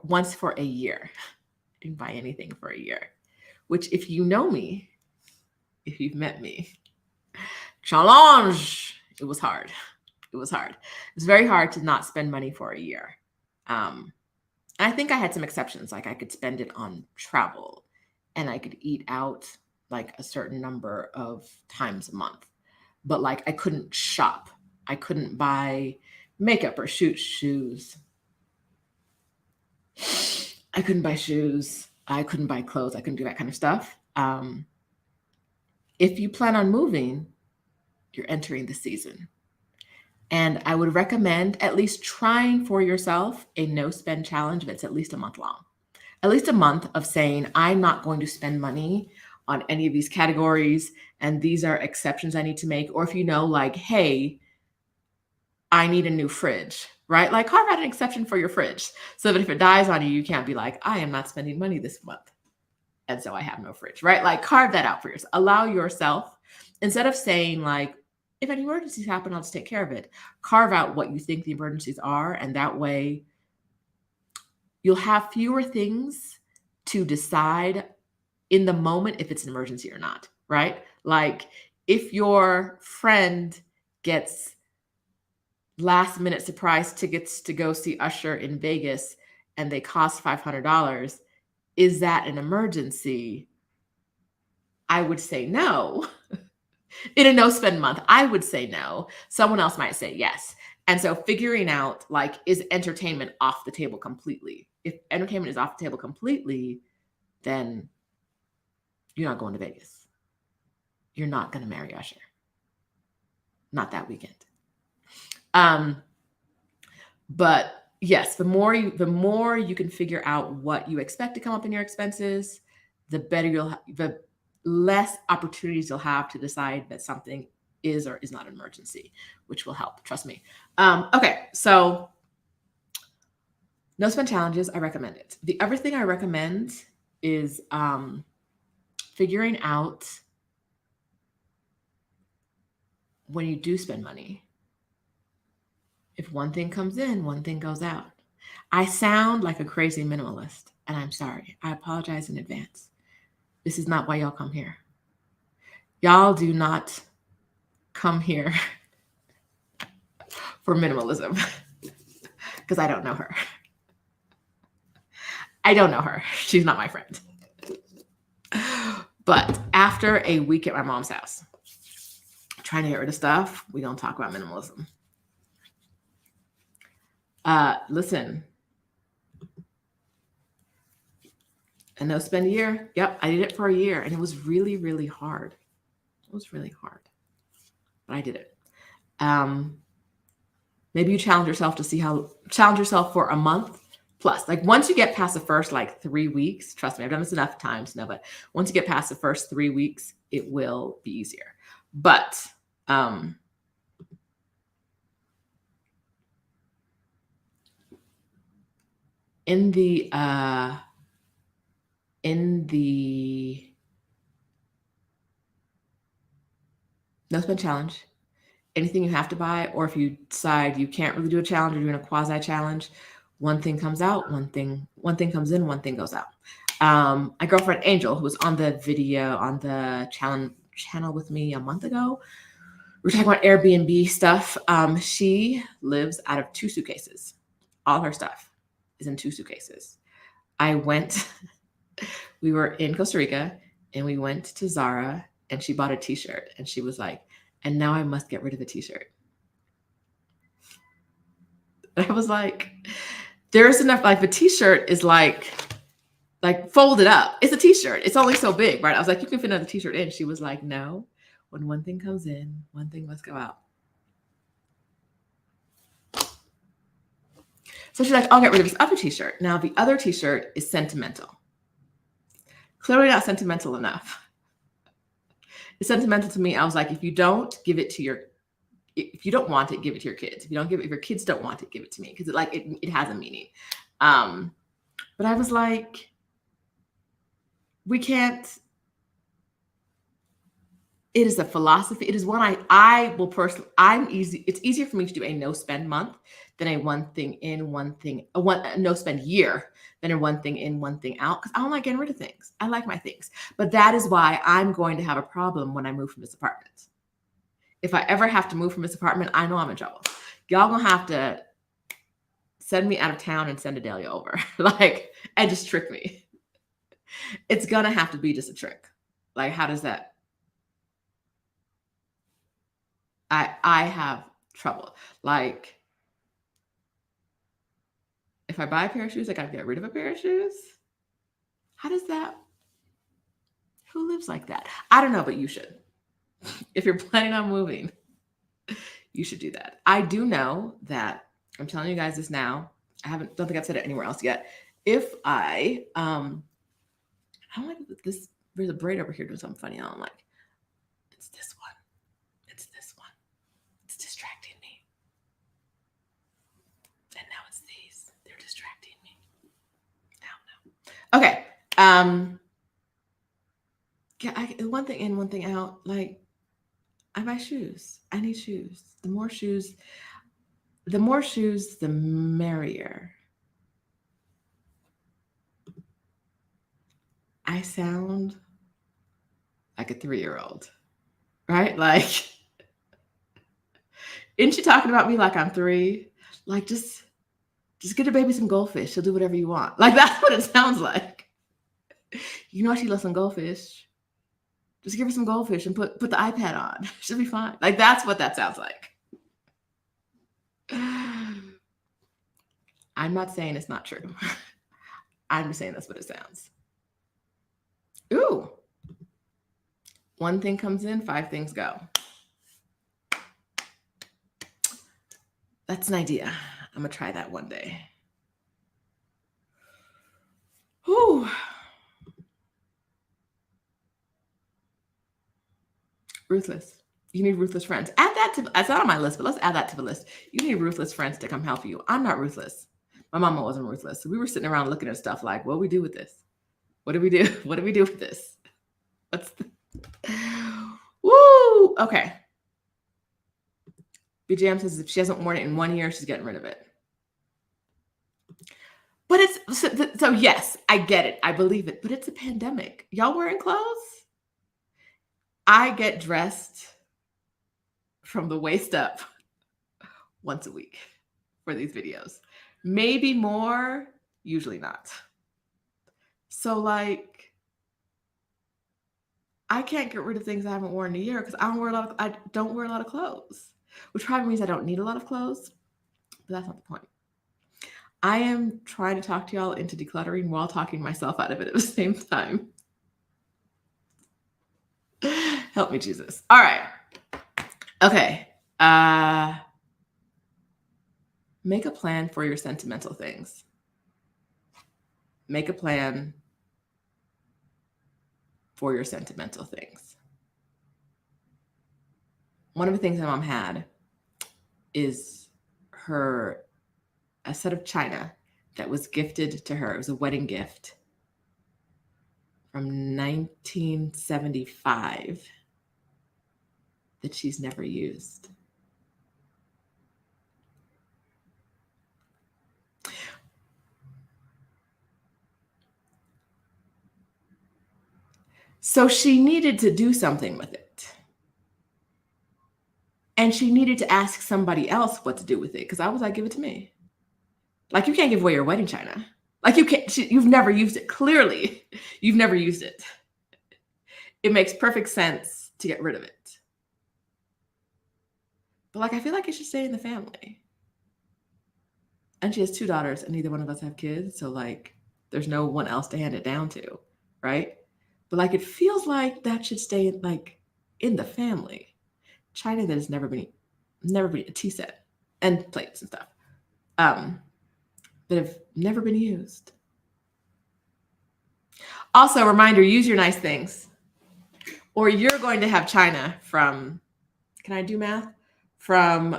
once for a year. I didn't buy anything for a year, which if you know me, if you've met me, challenge, it was hard. It was hard. It's very hard to not spend money for a year. I think I had some exceptions. Like I could spend it on travel and I could eat out like a certain number of times a month, but like I couldn't shop. I couldn't buy makeup or shoes. I couldn't buy shoes. I couldn't buy clothes. I couldn't do that kind of stuff. If you plan on moving, you're entering the season. And I would recommend at least trying for yourself a no spend challenge that's at least a month long. At least a month of saying, I'm not going to spend money on any of these categories. And these are exceptions I need to make. Or if you know, like, hey, I need a new fridge, right? Like carve out an exception for your fridge so that if it dies on you, you can't be like, I am not spending money this month. And so I have no fridge, right? Like carve that out for yourself. Allow yourself, instead of saying like, if any emergencies happen, I'll just take care of it. Carve out what you think the emergencies are. And that way you'll have fewer things to decide in the moment if it's an emergency or not, right? Like if your friend gets last minute surprise tickets to go see Usher in Vegas and they cost $500, is that an emergency? I would say no. In a no spend month, I would say no. Someone else might say yes. And so figuring out like, is entertainment off the table completely? If entertainment is off the table completely, then you're not going to Vegas. You're not going to marry Usher. Not that weekend. But yes, the more you can figure out what you expect to come up in your expenses, the less opportunities you'll have to decide that something is or is not an emergency, which will help. Trust me. Okay. So no spend challenges. I recommend it. The other thing I recommend is, figuring out when you do spend money, if one thing comes in, one thing goes out. I sound like a crazy minimalist, and I'm sorry. I apologize in advance. This is not why y'all come here. Y'all do not come here for minimalism because I don't know her. I don't know her. She's not my friend. But after a week at my mom's house, trying to get rid of stuff, we don't talk about minimalism. Listen, a no spend year. Yep, I did it for a year, and it was really, really hard. It was really hard, but I did it. Maybe you challenge yourself for a month plus. Like once you get past the first like 3 weeks, trust me, I've done this enough times to know, but once you get past the first 3 weeks, it will be easier. But in the no spend challenge, anything you have to buy, or if you decide you can't really do a challenge, you're doing a quasi challenge, one thing comes out, one thing comes in, one thing goes out. My girlfriend Angel, who was on the video on the channel with me a month ago, we're talking about Airbnb stuff. She lives out of 2 suitcases. All her stuff is in 2 suitcases. We were in Costa Rica and we went to Zara and she bought a t-shirt and she was like, and now I must get rid of the t-shirt. And I was like, there's enough, like the t-shirt is like folded up. It's a t-shirt. It's only so big, right? I was like, you can fit another t-shirt in. She was like, no, when one thing comes in, one thing must go out. So she's like, I'll get rid of this other t-shirt. Now the other t-shirt is sentimental. Clearly not sentimental enough. It's sentimental to me. I was like, if you don't want it, give it to your kids. If your kids don't want it, give it to me. Because it has a meaning. But I was like, we can't. It is a philosophy. It is one I will personally, it's easier for me to do a no spend month than a no spend year than a one thing in, one thing out. Because I don't like getting rid of things. I like my things. But that is why I'm going to have a problem when I move from this apartment. If I ever have to move from this apartment, I know I'm in trouble. Y'all gonna have to send me out of town and send Adelia over. And just trick me. It's gonna have to be just a trick. Like, how does that? I have trouble. Like, if I buy a pair of shoes, I gotta get rid of a pair of shoes. How does that? Who lives like that? I don't know, but you should. If you're planning on moving, you should do that. I do know that I'm telling you guys this now. Don't think I've said it anywhere else yet. If I don't like this. There's a braid over here doing something funny. I don't like. It's this one. It's this one. It's distracting me. And now it's these. They're distracting me. I don't know. Okay. Yeah, one thing in, one thing out. Like, I buy shoes. I need shoes. The more shoes, the merrier. I sound like a 3-year-old, right? Like, isn't she talking about me like I'm 3? Like, just get a baby some goldfish. She'll do whatever you want. Like, that's what it sounds like. You know she loves some goldfish. Just give her some goldfish and put the iPad on. She'll be fine. Like, that's what that sounds like. I'm not saying it's not true. I'm just saying that's what it sounds. Ooh. One thing comes in, 5 things go. That's an idea. I'm going to try that one day. Whew. Ruthless. You need ruthless friends. That's not on my list, but let's add that to the list. You need ruthless friends to come help you. I'm not ruthless. My mama wasn't ruthless. So we were sitting around looking at stuff like, what do we do with this? What do we do? What do we do with this? Woo! Okay. BJM says if she hasn't worn it in 1 year, she's getting rid of it. But so yes, I get it. I believe it. But it's a pandemic. Y'all wearing clothes? I get dressed from the waist up once a week for these videos. Maybe more, usually not. So like, I can't get rid of things I haven't worn in a year because I don't wear a lot of clothes, which probably means I don't need a lot of clothes, but that's not the point. I am trying to talk to y'all into decluttering while talking myself out of it at the same time. Help me, Jesus. All right. Okay. Make a plan for your sentimental things. Make a plan for your sentimental things. One of the things my mom had is a set of china that was gifted to her. It was a wedding gift from 1975 that she's never used. So she needed to do something with it. And she needed to ask somebody else what to do with it because I was like, give it to me. Like, you can't give away your wedding china. Like, you can't, you've never used it. Clearly, you've never used it. It makes perfect sense to get rid of it. But like, I feel like it should stay in the family. And she has 2 daughters and neither one of us have kids. So like, there's no one else to hand it down to, right? But like, it feels like that should stay like in the family. China that has never been a tea set and plates and stuff. That have never been used. Also, reminder, use your nice things. Or you're going to have china from, can I do math? From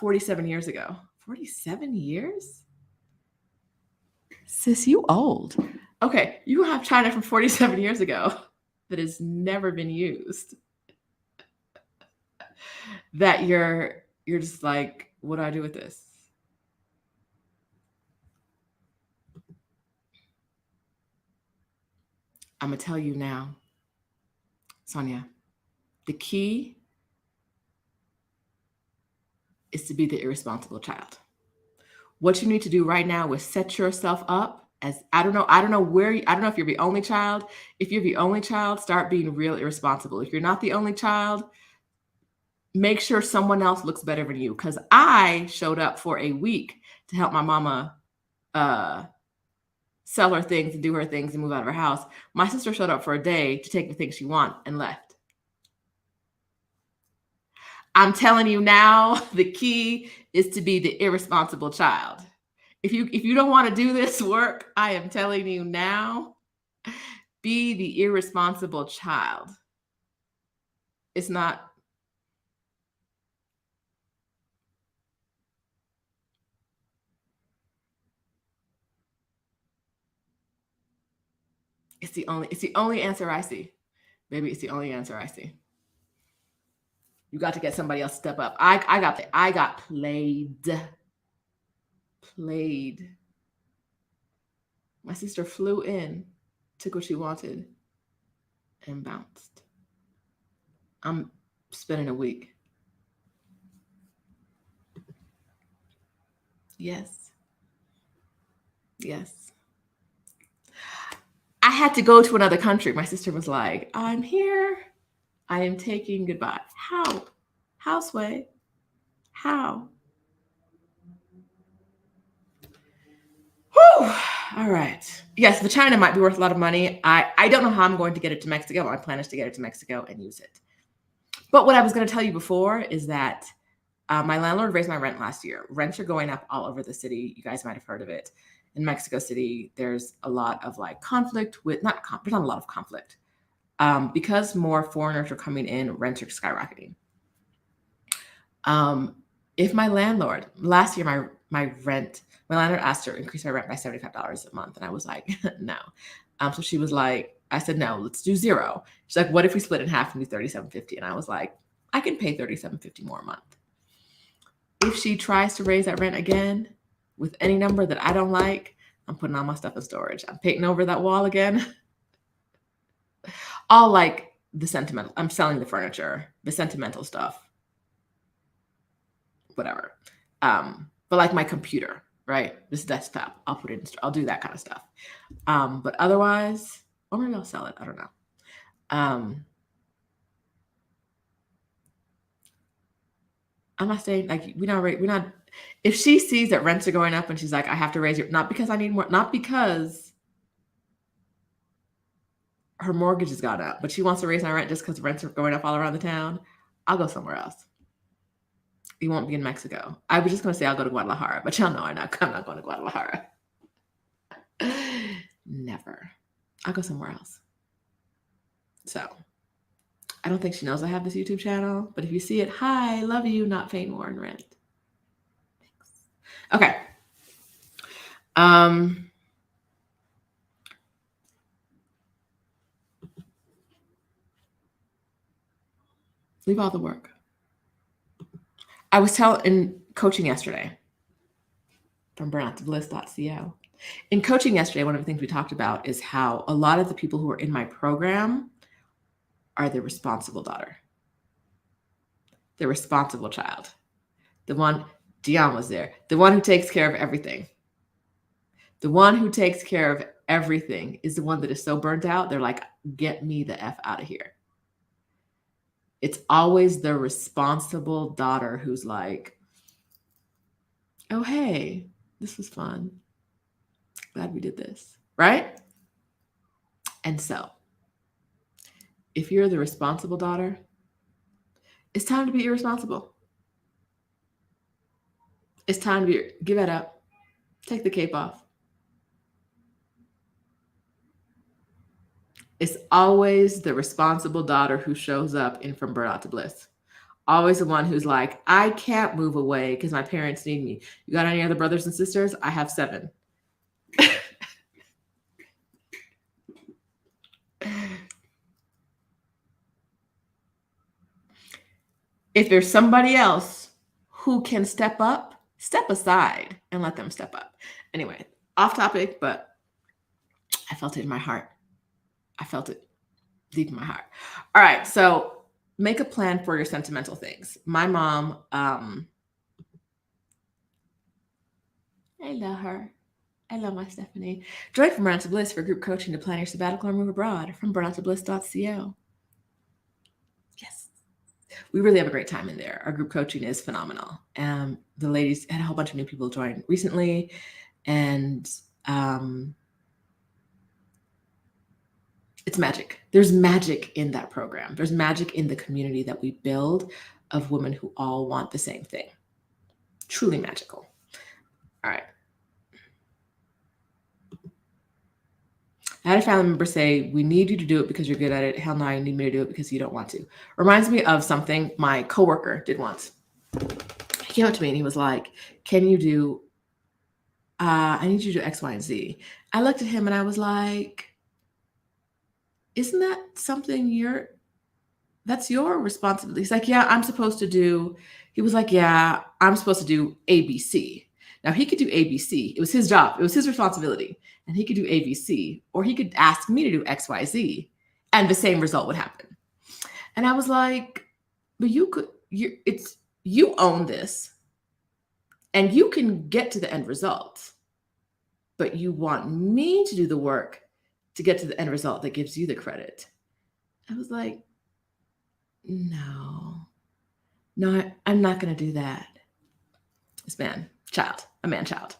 47 years ago. 47 years? Sis, you old. Okay, you have china from 47 years ago that has never been used. That you're just like, what do I do with this? I'm going to tell you now, Sonia, the key is to be the irresponsible child. What you need to do right now is set yourself up as, I don't know if you're the only child. If you're the only child, start being real irresponsible. If you're not the only child, make sure someone else looks better than you. Because I showed up for a week to help my mama sell her things and do her things and move out of her house. My sister showed up for a day to take the things she wants and left. I'm telling you now, the key is to be the irresponsible child. If you don't want to do this work, I am telling you now, be the irresponsible child. It's not. It's the only answer I see. Baby, it's the only answer I see. You got to get somebody else to step up. I got played. My sister flew in, took what she wanted, and bounced. I'm spending a week. Yes. I had to go to another country. My sister was like, I'm here. I am taking goodbye. How? How, Sway? How? Whew. All right. Yes, the china might be worth a lot of money. I don't know how I'm going to get it to Mexico. My plan is to get it to Mexico and use it. But what I was going to tell you before is that my landlord raised my rent last year. Rents are going up all over the city. You guys might have heard of it. In Mexico City, there's a lot of like conflict with, there's not a lot of conflict. Because more foreigners are coming in, rents are skyrocketing. If my landlord, last year, my landlord asked her to increase my rent by $75 a month. And I was like, no. So she was like, I said, no, let's do 0. She's like, what if we split in half and do $37.50? And I was like, I can pay $37.50 more a month. If she tries to raise that rent again with any number that I don't like, I'm putting all my stuff in storage. I'm painting over that wall again. All like the sentimental, I'm selling the furniture, the sentimental stuff, whatever. But like my computer, right? This desktop, I'll put it in, I'll do that kind of stuff. But otherwise, or maybe I'll sell it. I don't know. I'm not saying like, we're not, if she sees that rents are going up and she's like, I have to raise your, not because I need more, not because her mortgage has gone up, but she wants to raise my rent just because rents are going up all around the town, I'll go somewhere else. It won't be in Mexico. I was just going to say I'll go to Guadalajara, but y'all know I'm not going to Guadalajara. Never. I'll go somewhere else. So I don't think she knows I have this YouTube channel, but if you see it, hi, love you, not paying more in rent. Thanks. Okay. Leave all the work. I was in coaching yesterday from burnouttobliss.co. In coaching yesterday, one of the things we talked about is how a lot of the people who are in my program are the responsible daughter. the responsible child. The one, Dion was there, the one who takes care of everything. The one who takes care of everything is the one that is so burnt out, they're like, get me the F out of here. It's always the responsible daughter who's like, oh, hey, this was fun. Glad we did this, right? And so, if you're the responsible daughter, it's time to be irresponsible. It's time to give it up. Take the cape off. It's always the responsible daughter who shows up in From Burnout to Bliss. Always the one who's like, I can't move away because my parents need me. You got any other brothers and sisters? I have 7. If there's somebody else who can step up, step aside and let them step up. Anyway, off topic, but I felt it in my heart. I felt it deep in my heart. All right, so make a plan for your sentimental things. My mom, I love her. I love my Stephanie. Join From Burnout to Bliss for group coaching to plan your sabbatical or move abroad from burnouttobliss.co. Yes. We really have a great time in there. Our group coaching is phenomenal. The ladies had a whole bunch of new people join recently, and it's magic. There's magic in that program. There's magic in the community that we build of women who all want the same thing. Truly magical. All right. I had a family member say, we need you to do it because you're good at it. Hell no, you need me to do it because you don't want to. Reminds me of something my coworker did once. He came up to me and he was like, can you do, I need you to do X, Y, and Z. I looked at him and I was like, isn't that something that's your responsibility? He's like, yeah, I'm supposed to do, he was like, yeah, I'm supposed to do ABC. Now he could do ABC. It was his job. It was his responsibility. And he could do ABC, or he could ask me to do XYZ, and the same result would happen. And I was like, but you own this, and you can get to the end result, but you want me to do the work to get to the end result that gives you the credit. I was like, no, I'm not going to do that. This a man child,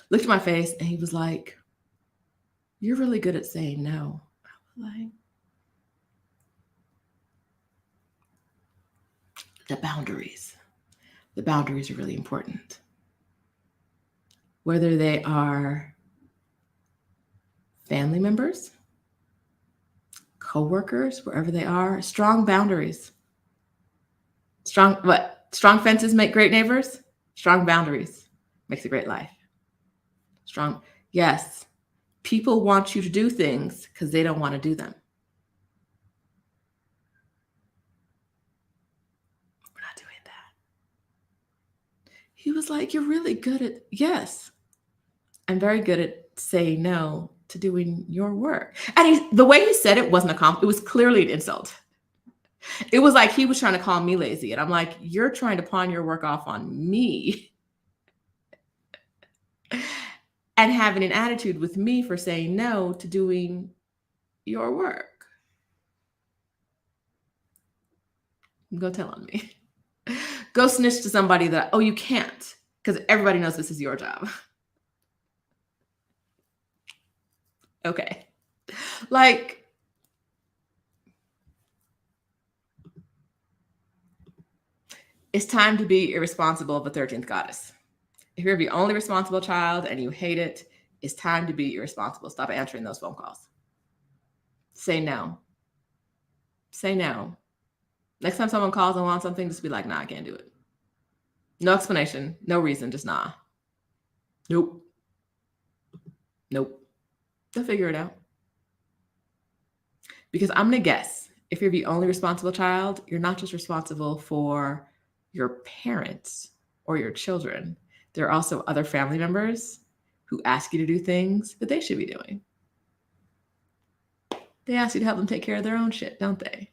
looked at my face and he was like, you're really good at saying no. I was like, the boundaries are really important. Whether they are family members, coworkers, wherever they are, strong boundaries. Strong fences make great neighbors. Strong boundaries makes a great life. Yes. People want you to do things because they don't want to do them. We're not doing that. He was like, you're really good at, yes, I'm very good at saying no to doing your work. And the way he said it wasn't a compliment. It was clearly an insult. It was like he was trying to call me lazy. And I'm like, you're trying to pawn your work off on me and having an attitude with me for saying no to doing your work. Go tell on me. Go snitch to somebody that, oh, you can't, because everybody knows this is your job. Okay. Like, it's time to be irresponsible of the 13th goddess. If you're the only responsible child and you hate it, it's time to be irresponsible. Stop answering those phone calls. Say no. Say no. Next time someone calls and wants something, just be like, nah, I can't do it. No explanation, no reason, just nah. Nope. They'll figure it out. Because I'm going to guess, if you're the only responsible child, you're not just responsible for your parents or your children. There are also other family members who ask you to do things that they should be doing. They ask you to help them take care of their own shit, don't they?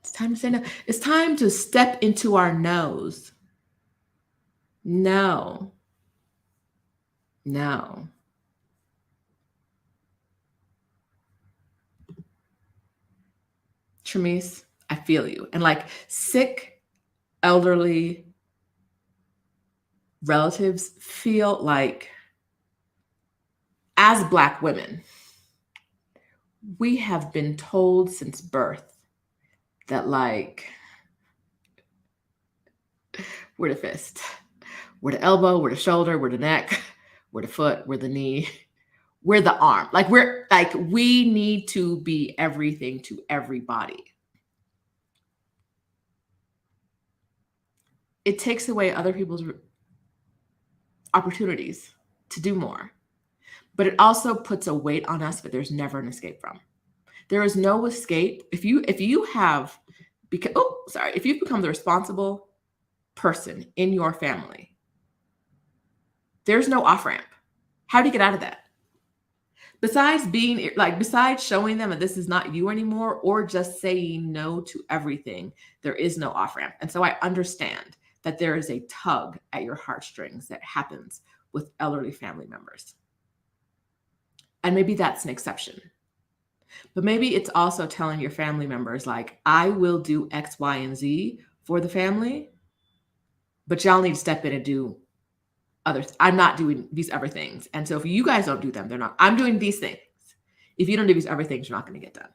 It's time to say no. It's time to step into our no's. No. No. Tremise, I feel you. And like sick, elderly relatives feel like, as Black women, we have been told since birth that, like, we're the fist, we're the elbow, we're the shoulder, we're the neck, we're the foot, we're the knee, we're the arm. Like, we need to be everything to everybody. It takes away other people's opportunities to do more. But it also puts a weight on us that there's never an escape from. There is no escape. If you've become the responsible person in your family, there's no off ramp. How do you get out of that? Besides showing them that this is not you anymore, or just saying no to everything, there is no off ramp. And so I understand that there is a tug at your heartstrings that happens with elderly family members. And maybe that's an exception. But maybe it's also telling your family members, like, I will do X, Y, and Z for the family, but y'all need to step in and do others. I'm not doing these other things. And so if you guys don't do them, they're not. I'm doing these things. If you don't do these other things, you're not going to get done.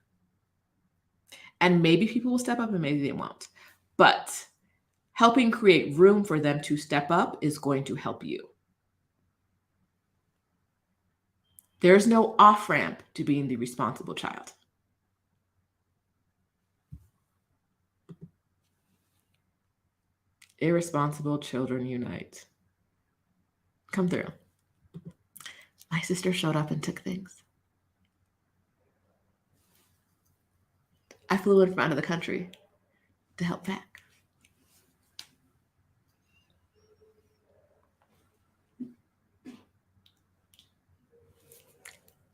And maybe people will step up and maybe they won't. But helping create room for them to step up is going to help you. There's no off-ramp to being the responsible child. Irresponsible children unite. Come through. My sister showed up and took things. I flew in from out of the country to help pack.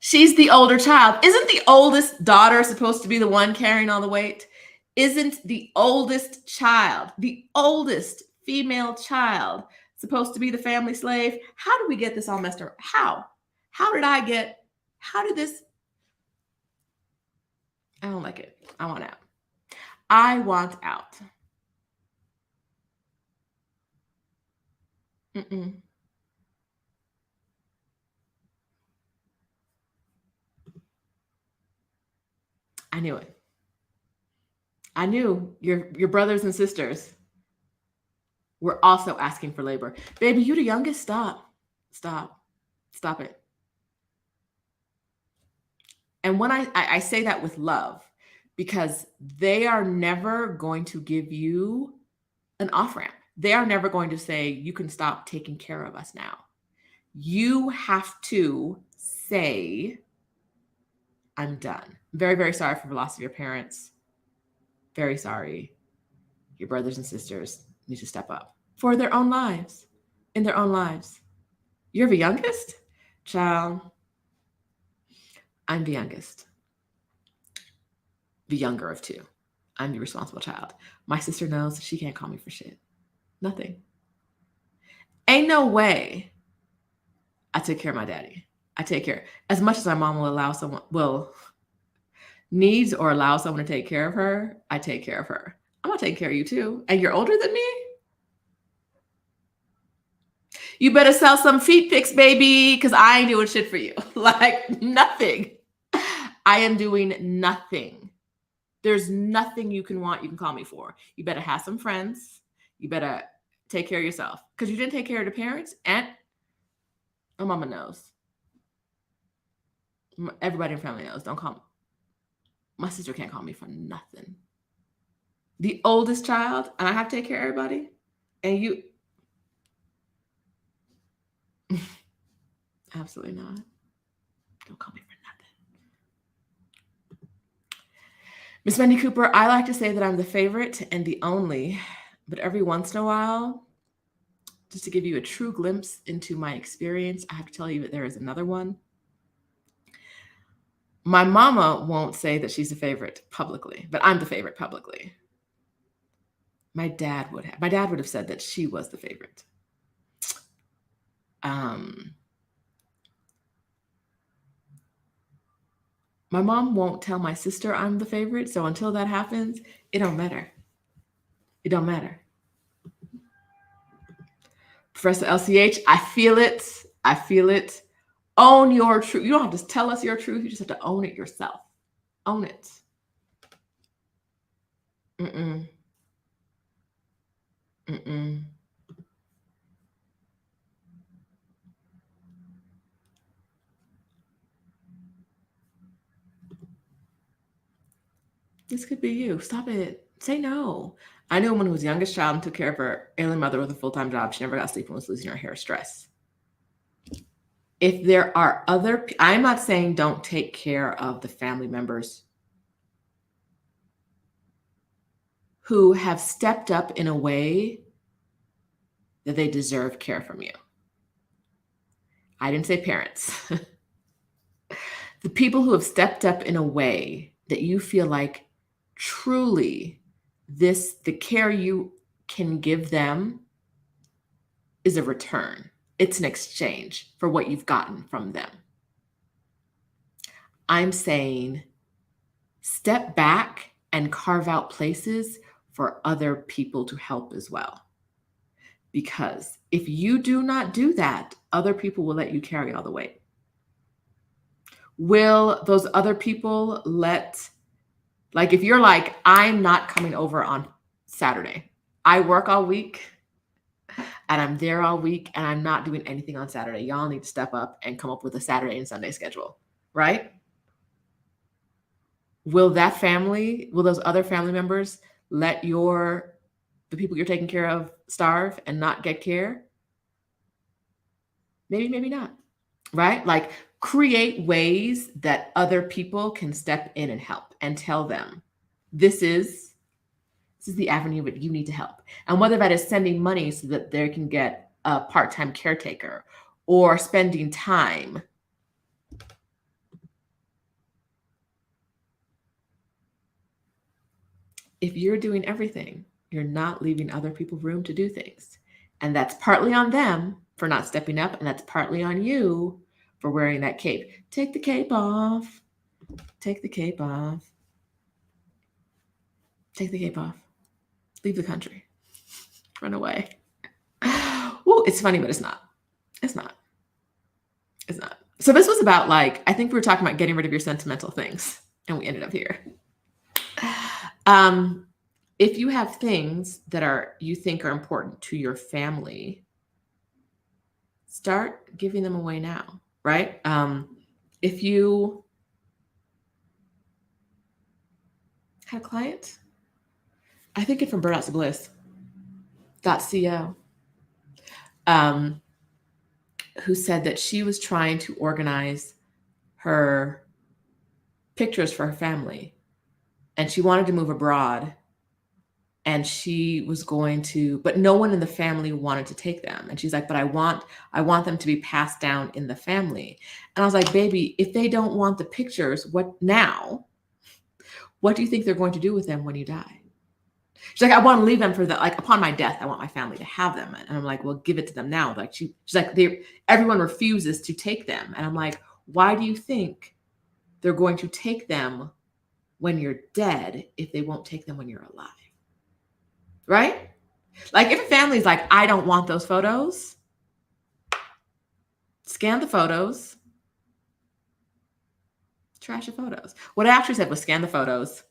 She's the older child. Isn't the oldest daughter supposed to be the one carrying all the weight? Isn't the oldest child, the oldest female child, supposed to be the family slave? How did we get this all messed up? How did this? I don't like it. I want out. I want out. I knew it. I knew your brothers and sisters were also asking for labor. Baby, you the youngest? Stop it. And when I say that with love, because they are never going to give you an off-ramp. They are never going to say, you can stop taking care of us now. You have to say, I'm done. Very, very sorry for the loss of your parents. Very sorry. Your brothers and sisters need to step up for their own lives, in their own lives. You're the youngest? Child, I'm the youngest. The younger of two. I'm the responsible child. My sister knows she can't call me for shit. Nothing. Ain't no way I take care of my daddy. I take care. As much as my mom needs or allow someone to take care of her, I take care of her. I'm gonna take care of you too. And you're older than me? You better sell some feet pics, baby, because I ain't doing shit for you. Like, nothing. I am doing nothing. There's nothing you can call me for. You better have some friends. You better take care of yourself. Because you didn't take care of the parents, and my mama knows. Everybody in family knows. Don't call me. My sister can't call me for nothing. The oldest child, and I have to take care of everybody. And you... Absolutely not. Don't call me for nothing. Miss Wendy Cooper, I like to say that I'm the favorite and the only, but every once in a while, just to give you a true glimpse into my experience, I have to tell you that there is another one. My mama won't say that she's the favorite publicly, but I'm the favorite publicly. My dad would have. My dad would have said that she was the favorite. My mom won't tell my sister I'm the favorite, so until that happens, it don't matter. It don't matter. Professor LCH, I feel it. I feel it. Own your truth. You don't have to tell us your truth. You just have to own it yourself. Own it. Mm-mm. Mm-mm. This could be you. Stop it. Say no. I knew a woman who was the youngest child and took care of her ailing mother with a full-time job. She never got sleep and was losing her hair. Stress. If there are other, I'm not saying don't take care of the family members who have stepped up in a way that they deserve care from you. I didn't say parents. The people who have stepped up in a way that you feel like truly the care you can give them is a return. It's an exchange for what you've gotten from them. I'm saying step back and carve out places for other people to help as well. Because if you do not do that, other people will let you carry all the weight. Will those other people like if you're like, I'm not coming over on Saturday. I work all week and I'm there all week and I'm not doing anything on Saturday. Y'all need to step up and come up with a Saturday and Sunday schedule, right? Will those other family members let the people you're taking care of starve and not get care? Maybe, maybe not, right? Like create ways that other people can step in and help and tell them this is the avenue that you need to help. And whether that is sending money so that they can get a part-time caretaker or spending time. If you're doing everything, you're not leaving other people room to do things. And that's partly on them for not stepping up, and that's partly on you for wearing that cape. Take the cape off. Take the cape off. Take the cape off. Leave the country. Run away. Well, it's funny, but it's not. It's not. It's not. So this was about I think we were talking about getting rid of your sentimental things, and we ended up here. If you have things that you think are important to your family, start giving them away now, right? If you had a client, I think it from Burnouts to Bliss .co, who said that she was trying to organize her pictures for her family, and she wanted to move abroad, and she was going to, but no one in the family wanted to take them. And she's like, but I want them to be passed down in the family. And I was like, baby, if they don't want the pictures, what now? What do you think they're going to do with them when you die? She's like, I want to leave them for upon my death, I want my family to have them. And I'm like, well, give it to them now. Like she's like, everyone refuses to take them. And I'm like, why do you think they're going to take them when you're dead if they won't take them when you're alive? Right? Like if a family's like, I don't want those photos, scan the photos, trash the photos. What I actually said was scan the photos,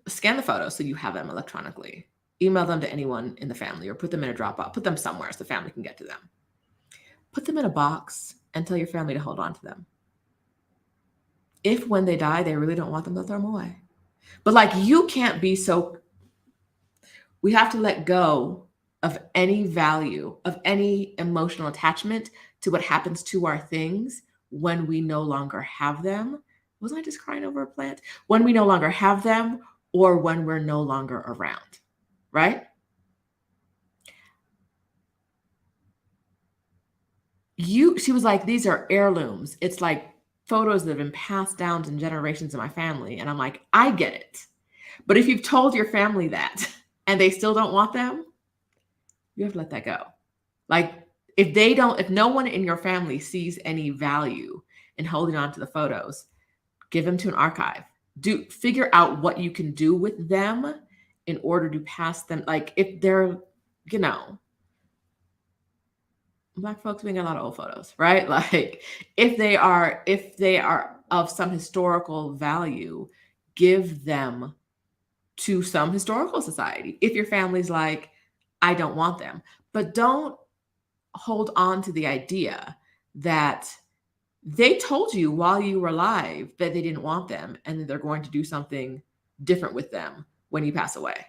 scan the photos so you have them electronically, email them to anyone in the family or put them in a Dropbox, put them somewhere so the family can get to them. Put them in a box and tell your family to hold on to them. If when they die, they really don't want them, they'll throw them away. But you can't be we have to let go of any value, of any emotional attachment to what happens to our things when we no longer have them. Wasn't I just crying over a plant? When we no longer have them or when we're no longer around, right? She was like, these are heirlooms. It's like photos that have been passed down to generations in my family. And I'm like, I get it. But if you've told your family that and they still don't want them, you have to let that go. Like, if no one in your family sees any value in holding on to the photos, give them to an archive. Figure out what you can do with them in order to pass them. Like, if they're, Black folks, we got a lot of old photos, right? Like, if they are of some historical value, give them to some historical society. If your family's like, I don't want them, but don't hold on to the idea that they told you while you were alive that they didn't want them and that they're going to do something different with them when you pass away.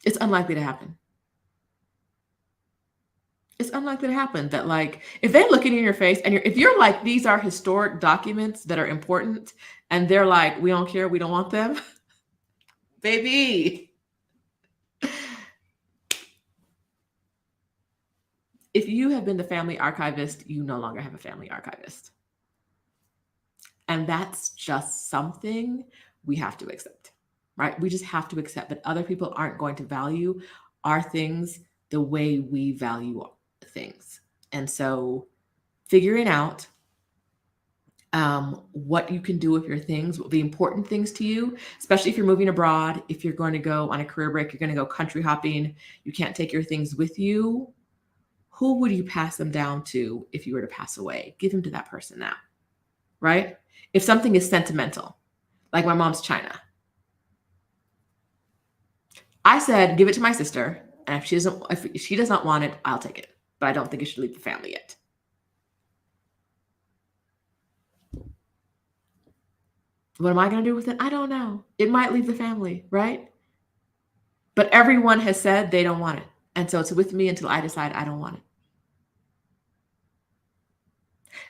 It's unlikely to happen. It's unlikely to happen that, like, if they're looking in your face and if you're like, these are historic documents that are important, and they're like, we don't care, we don't want them, baby. If you have been the family archivist, you no longer have a family archivist. And that's just something we have to accept, right? We just have to accept that other people aren't going to value our things the way we value things. And so figuring out what you can do with your things, the important things to you, especially if you're moving abroad, if you're going to go on a career break, you're going to go country hopping, you can't take your things with you. Who would you pass them down to if you were to pass away? Give them to that person now, right? If something is sentimental, like my mom's china, I said, give it to my sister. And if she does not want it, I'll take it. But I don't think it should leave the family yet. What am I going to do with it? I don't know. It might leave the family, right? But everyone has said they don't want it. And so it's with me until I decide I don't want it.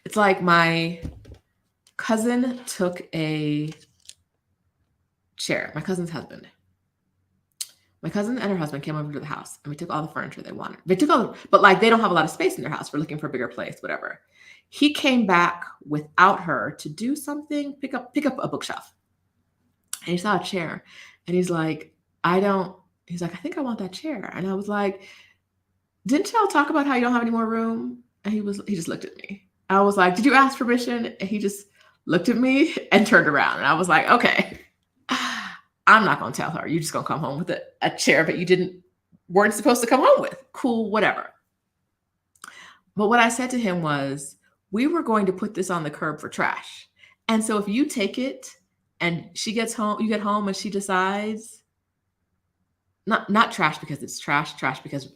It's like my cousin took a chair, my cousin's husband. My cousin and her husband came over to the house and we took all the furniture they wanted. But like, they don't have a lot of space in their house. We're looking for a bigger place, whatever. He came back without her to do something, pick up a bookshelf. And he saw a chair and he's like, he's like, I think I want that chair. And I was like, didn't y'all talk about how you don't have any more room? And he just looked at me. I was like, did you ask permission? And he just looked at me and turned around. And I was like, okay, I'm not going to tell her. You're just going to come home with a chair that you weren't supposed to come home with. Cool, whatever. But what I said to him was, we were going to put this on the curb for trash. And so if you take it and she gets home, you get home and she decides, not trash because it's trash because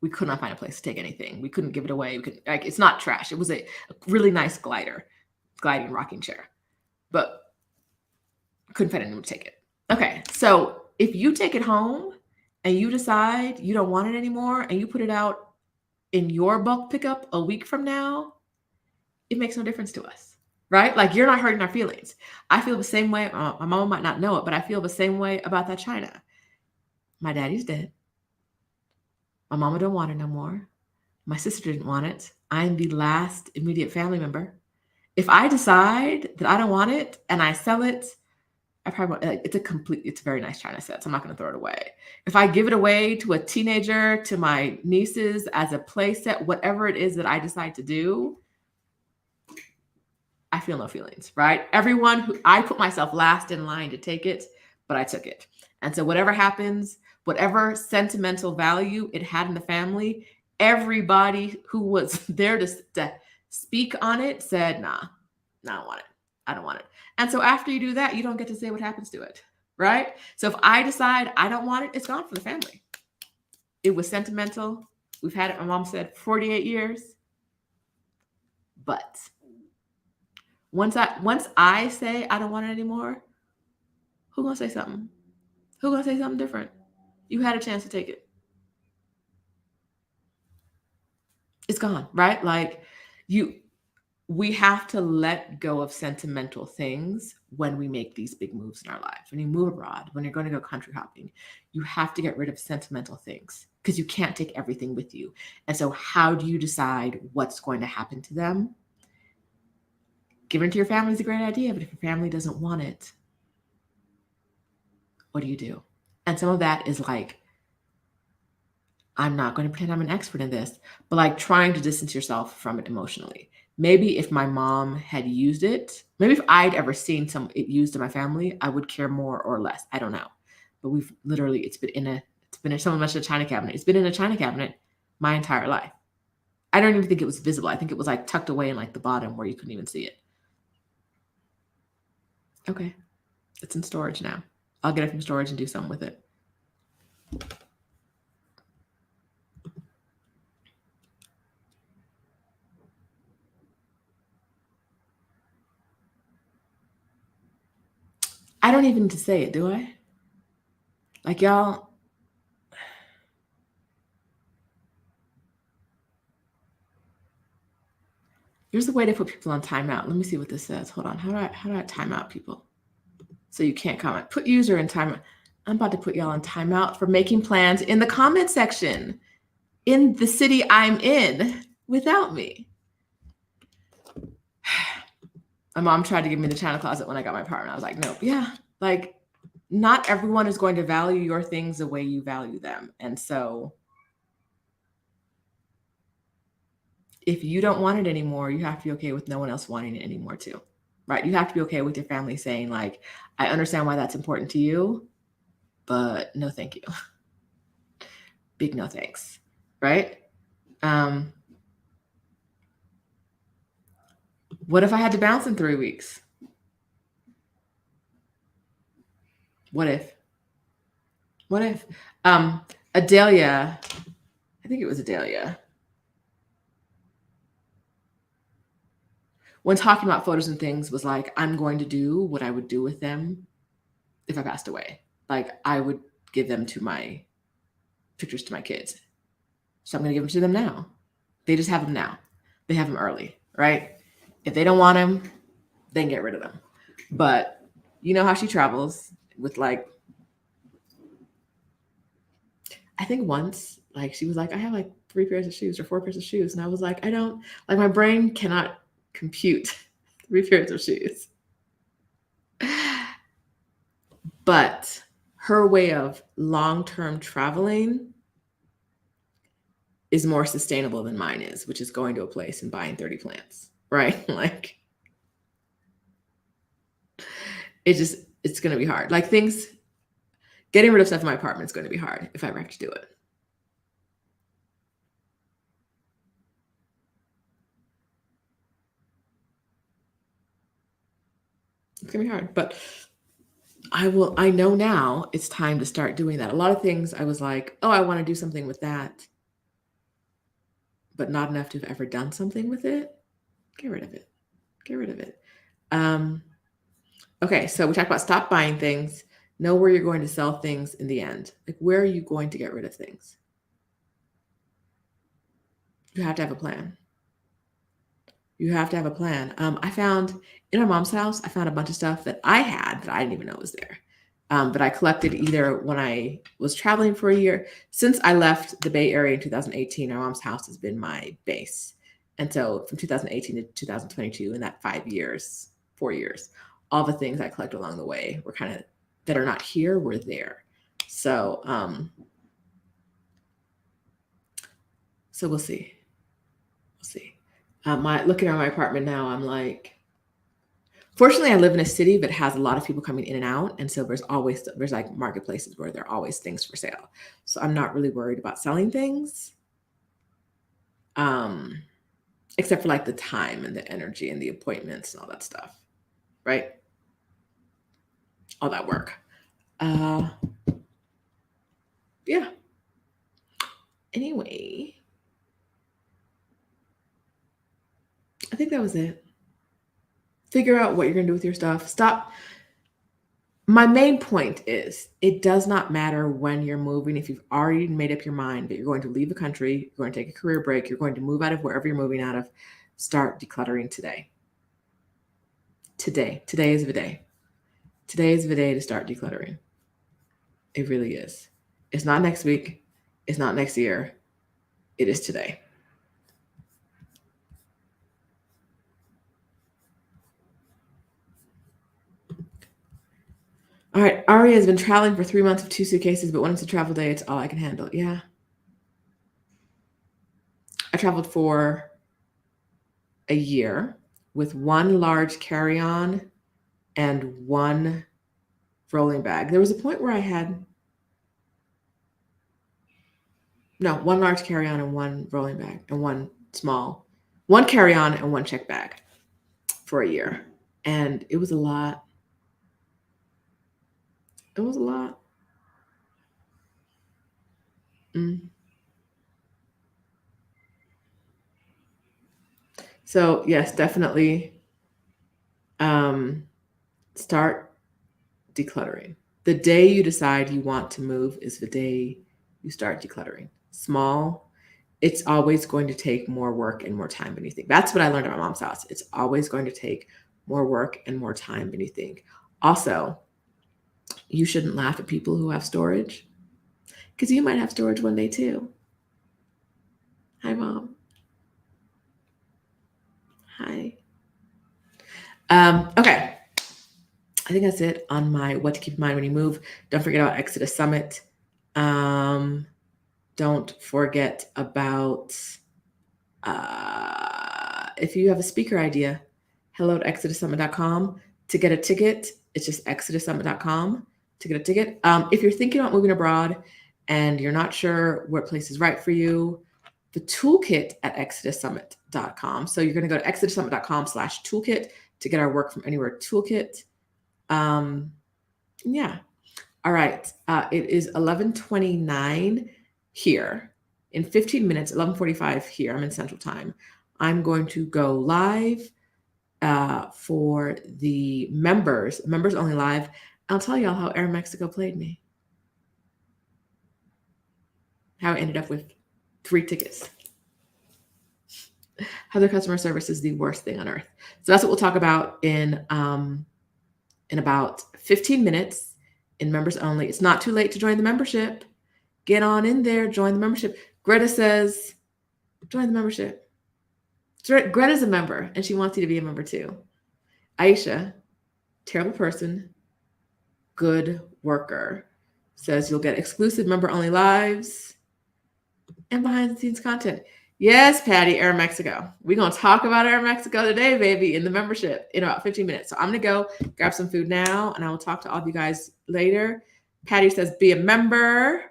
we could not find a place to take anything. We couldn't give it away. It's not trash. It was a really nice gliding rocking chair, but couldn't find anyone to take it. Okay, so if you take it home and you decide you don't want it anymore and you put it out in your bulk pickup a week from now, it makes no difference to us, right? Like, you're not hurting our feelings. I feel the same way. My mom might not know it, but I feel the same way about that china. My daddy's dead. My mama don't want it no more. My sister didn't want it. I'm the last immediate family member. If I decide that I don't want it and I sell it, I probably won't. It's a very nice china set, so I'm not going to throw it away. If I give it away to a teenager, to my nieces as a play set, whatever it is that I decide to do, I feel no feelings, right? I put myself last in line to take it, but I took it. And so whatever happens, whatever sentimental value it had in the family, everybody who was there to speak on it said, nah, I don't want it. I don't want it. And so after you do that, you don't get to say what happens to it, right? So if I decide I don't want it, it's gone from the family. It was sentimental. We've had it, my mom said, 48 years. But once I say I don't want it anymore, who's going to say something? Who's going to say something different? You had a chance to take it. It's gone, right? Like, we have to let go of sentimental things when we make these big moves in our lives. When you move abroad, when you're going to go country hopping, you have to get rid of sentimental things. because you can't take everything with you. And so how do you decide what's going to happen to them? Giving it to your family is a great idea, but if your family doesn't want it, what do you do? And some of that is like, I'm not going to pretend I'm an expert in this, but like trying to distance yourself from it emotionally. Maybe if my mom had used it, maybe if I'd ever seen it used in my family, I would care more or less. I don't know. But it's been in so much of a china cabinet. It's been in a china cabinet my entire life. I don't even think it was visible. I think it was like tucked away in like the bottom where you couldn't even see it. Okay. It's in storage now. I'll get it from storage and do something with it. I don't even need to say it, do I? Like, y'all, there's a way to put people on timeout. Let me see what this says. Hold on. How do I time out people? So you can't comment. Put user in timeout. I'm about to put y'all in timeout for making plans in the comment section in the city I'm in without me. My mom tried to give me the china closet when I got my apartment. I was like, nope. Yeah. Like, not everyone is going to value your things the way you value them. And so if you don't want it anymore, you have to be okay with no one else wanting it anymore too, right? You have to be okay with your family saying like, I understand why that's important to you, but no, thank you. Big no thanks, right? What if I had to bounce in 3 weeks? What if? Adelia, I think it was Adelia, when talking about photos and things was like, I'm going to do what I would do with them if I passed away. Like I would give them to my pictures to my kids. So I'm going to give them to them now. They just have them now. They have them early, right? If they don't want them, then get rid of them. But you know how she travels with like, I think once, like she was like, I have like 3 pairs of shoes or 4 pairs of shoes. And I was like, I don't, like my brain cannot compute 3 pairs of shoes. But her way of long-term traveling is more sustainable than mine is, which is going to a place and buying 30 plants, right? Like it's going to be hard. Like getting rid of stuff in my apartment is going to be hard if I ever have to do it. It's going to be hard, but I know now it's time to start doing that. A lot of things I was like, oh, I want to do something with that, but not enough to have ever done something with it. Get rid of it. Get rid of it. Okay, so we talked about stop buying things, know where you're going to sell things in the end. Like, where are you going to get rid of things? You have to have a plan. You have to have a plan. I found in my mom's house, I found a bunch of stuff that I had that I didn't even know was there. But I collected either when I was traveling for a year. Since I left the Bay Area in 2018, our mom's house has been my base. And so from 2018 to 2022, in that 4 years, all the things I collected along the way were kind of that are not here, were there. So we'll see. We'll see. Looking at my apartment now, I'm like, fortunately, I live in a city that has a lot of people coming in and out. And so there's like marketplaces where there are always things for sale. So I'm not really worried about selling things. Except for like the time and the energy and the appointments and all that stuff, right? All that work. Yeah. Anyway, I think that was it. Figure out what you're going to do with your stuff. Stop. My main point is it does not matter when you're moving. If you've already made up your mind that you're going to leave the country, you're going to take a career break, you're going to move out of wherever you're moving out of, start decluttering today. Today is the day. Today is the day to start decluttering. It really is. It's not next week. It's not next year. It is today. All right. Aria has been traveling for 3 months with 2 suitcases, but when it's a travel day, it's all I can handle. Yeah. I traveled for a year with 1 large carry-on and 1 rolling bag. There was a point where I had 1 large carry-on and 1 rolling bag and 1 carry-on and 1 check bag for a year. And it was a lot. It was a lot. So yes, definitely start decluttering. The day you decide you want to move is the day you start decluttering. Small, it's always going to take more work and more time than you think. That's what I learned at my mom's house. It's always going to take more work and more time than you think. Also, you shouldn't laugh at people who have storage because you might have storage one day too. Hi, Mom. Hi. Okay. I think that's it on my what to keep in mind when you move. Don't forget about Exodus Summit. Don't forget about if you have a speaker idea, hello@exodussummit.com to get a ticket. It's just exodussummit.com to get a ticket. If you're thinking about moving abroad and you're not sure what place is right for you, the toolkit at exodussummit.com. So you're going to go to exodussummit.com/toolkit to get our work from anywhere toolkit. Yeah. All right. It is 11:29 here. In 15 minutes, 11:45 here. I'm in Central Time. I'm going to go live for the members only live. I'll tell y'all how Air Mexico played me. How I ended up with 3 tickets. How their customer service is the worst thing on earth. So that's what we'll talk about in about 15 minutes in members only. It's not too late to join the membership. Get on in there, join the membership. Greta says, join the membership. Greta's a member and she wants you to be a member too. Aisha, terrible person, good worker, says you'll get exclusive member only lives and behind the scenes content. Yes, Patty, Air Mexico. We're going to talk about Air Mexico today, baby, in the membership in about 15 minutes. So I'm going to go grab some food now, and I will talk to all of you guys later. Patty says, be a member.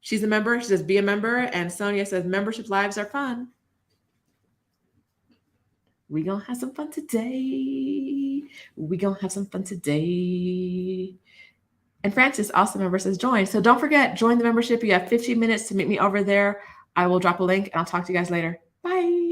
She's a member. She says, be a member. And Sonia says, membership lives are fun. We're going to have some fun today. And Francis, also member, says join. So don't forget, join the membership. You have 15 minutes to meet me over there. I will drop a link and I'll talk to you guys later. Bye.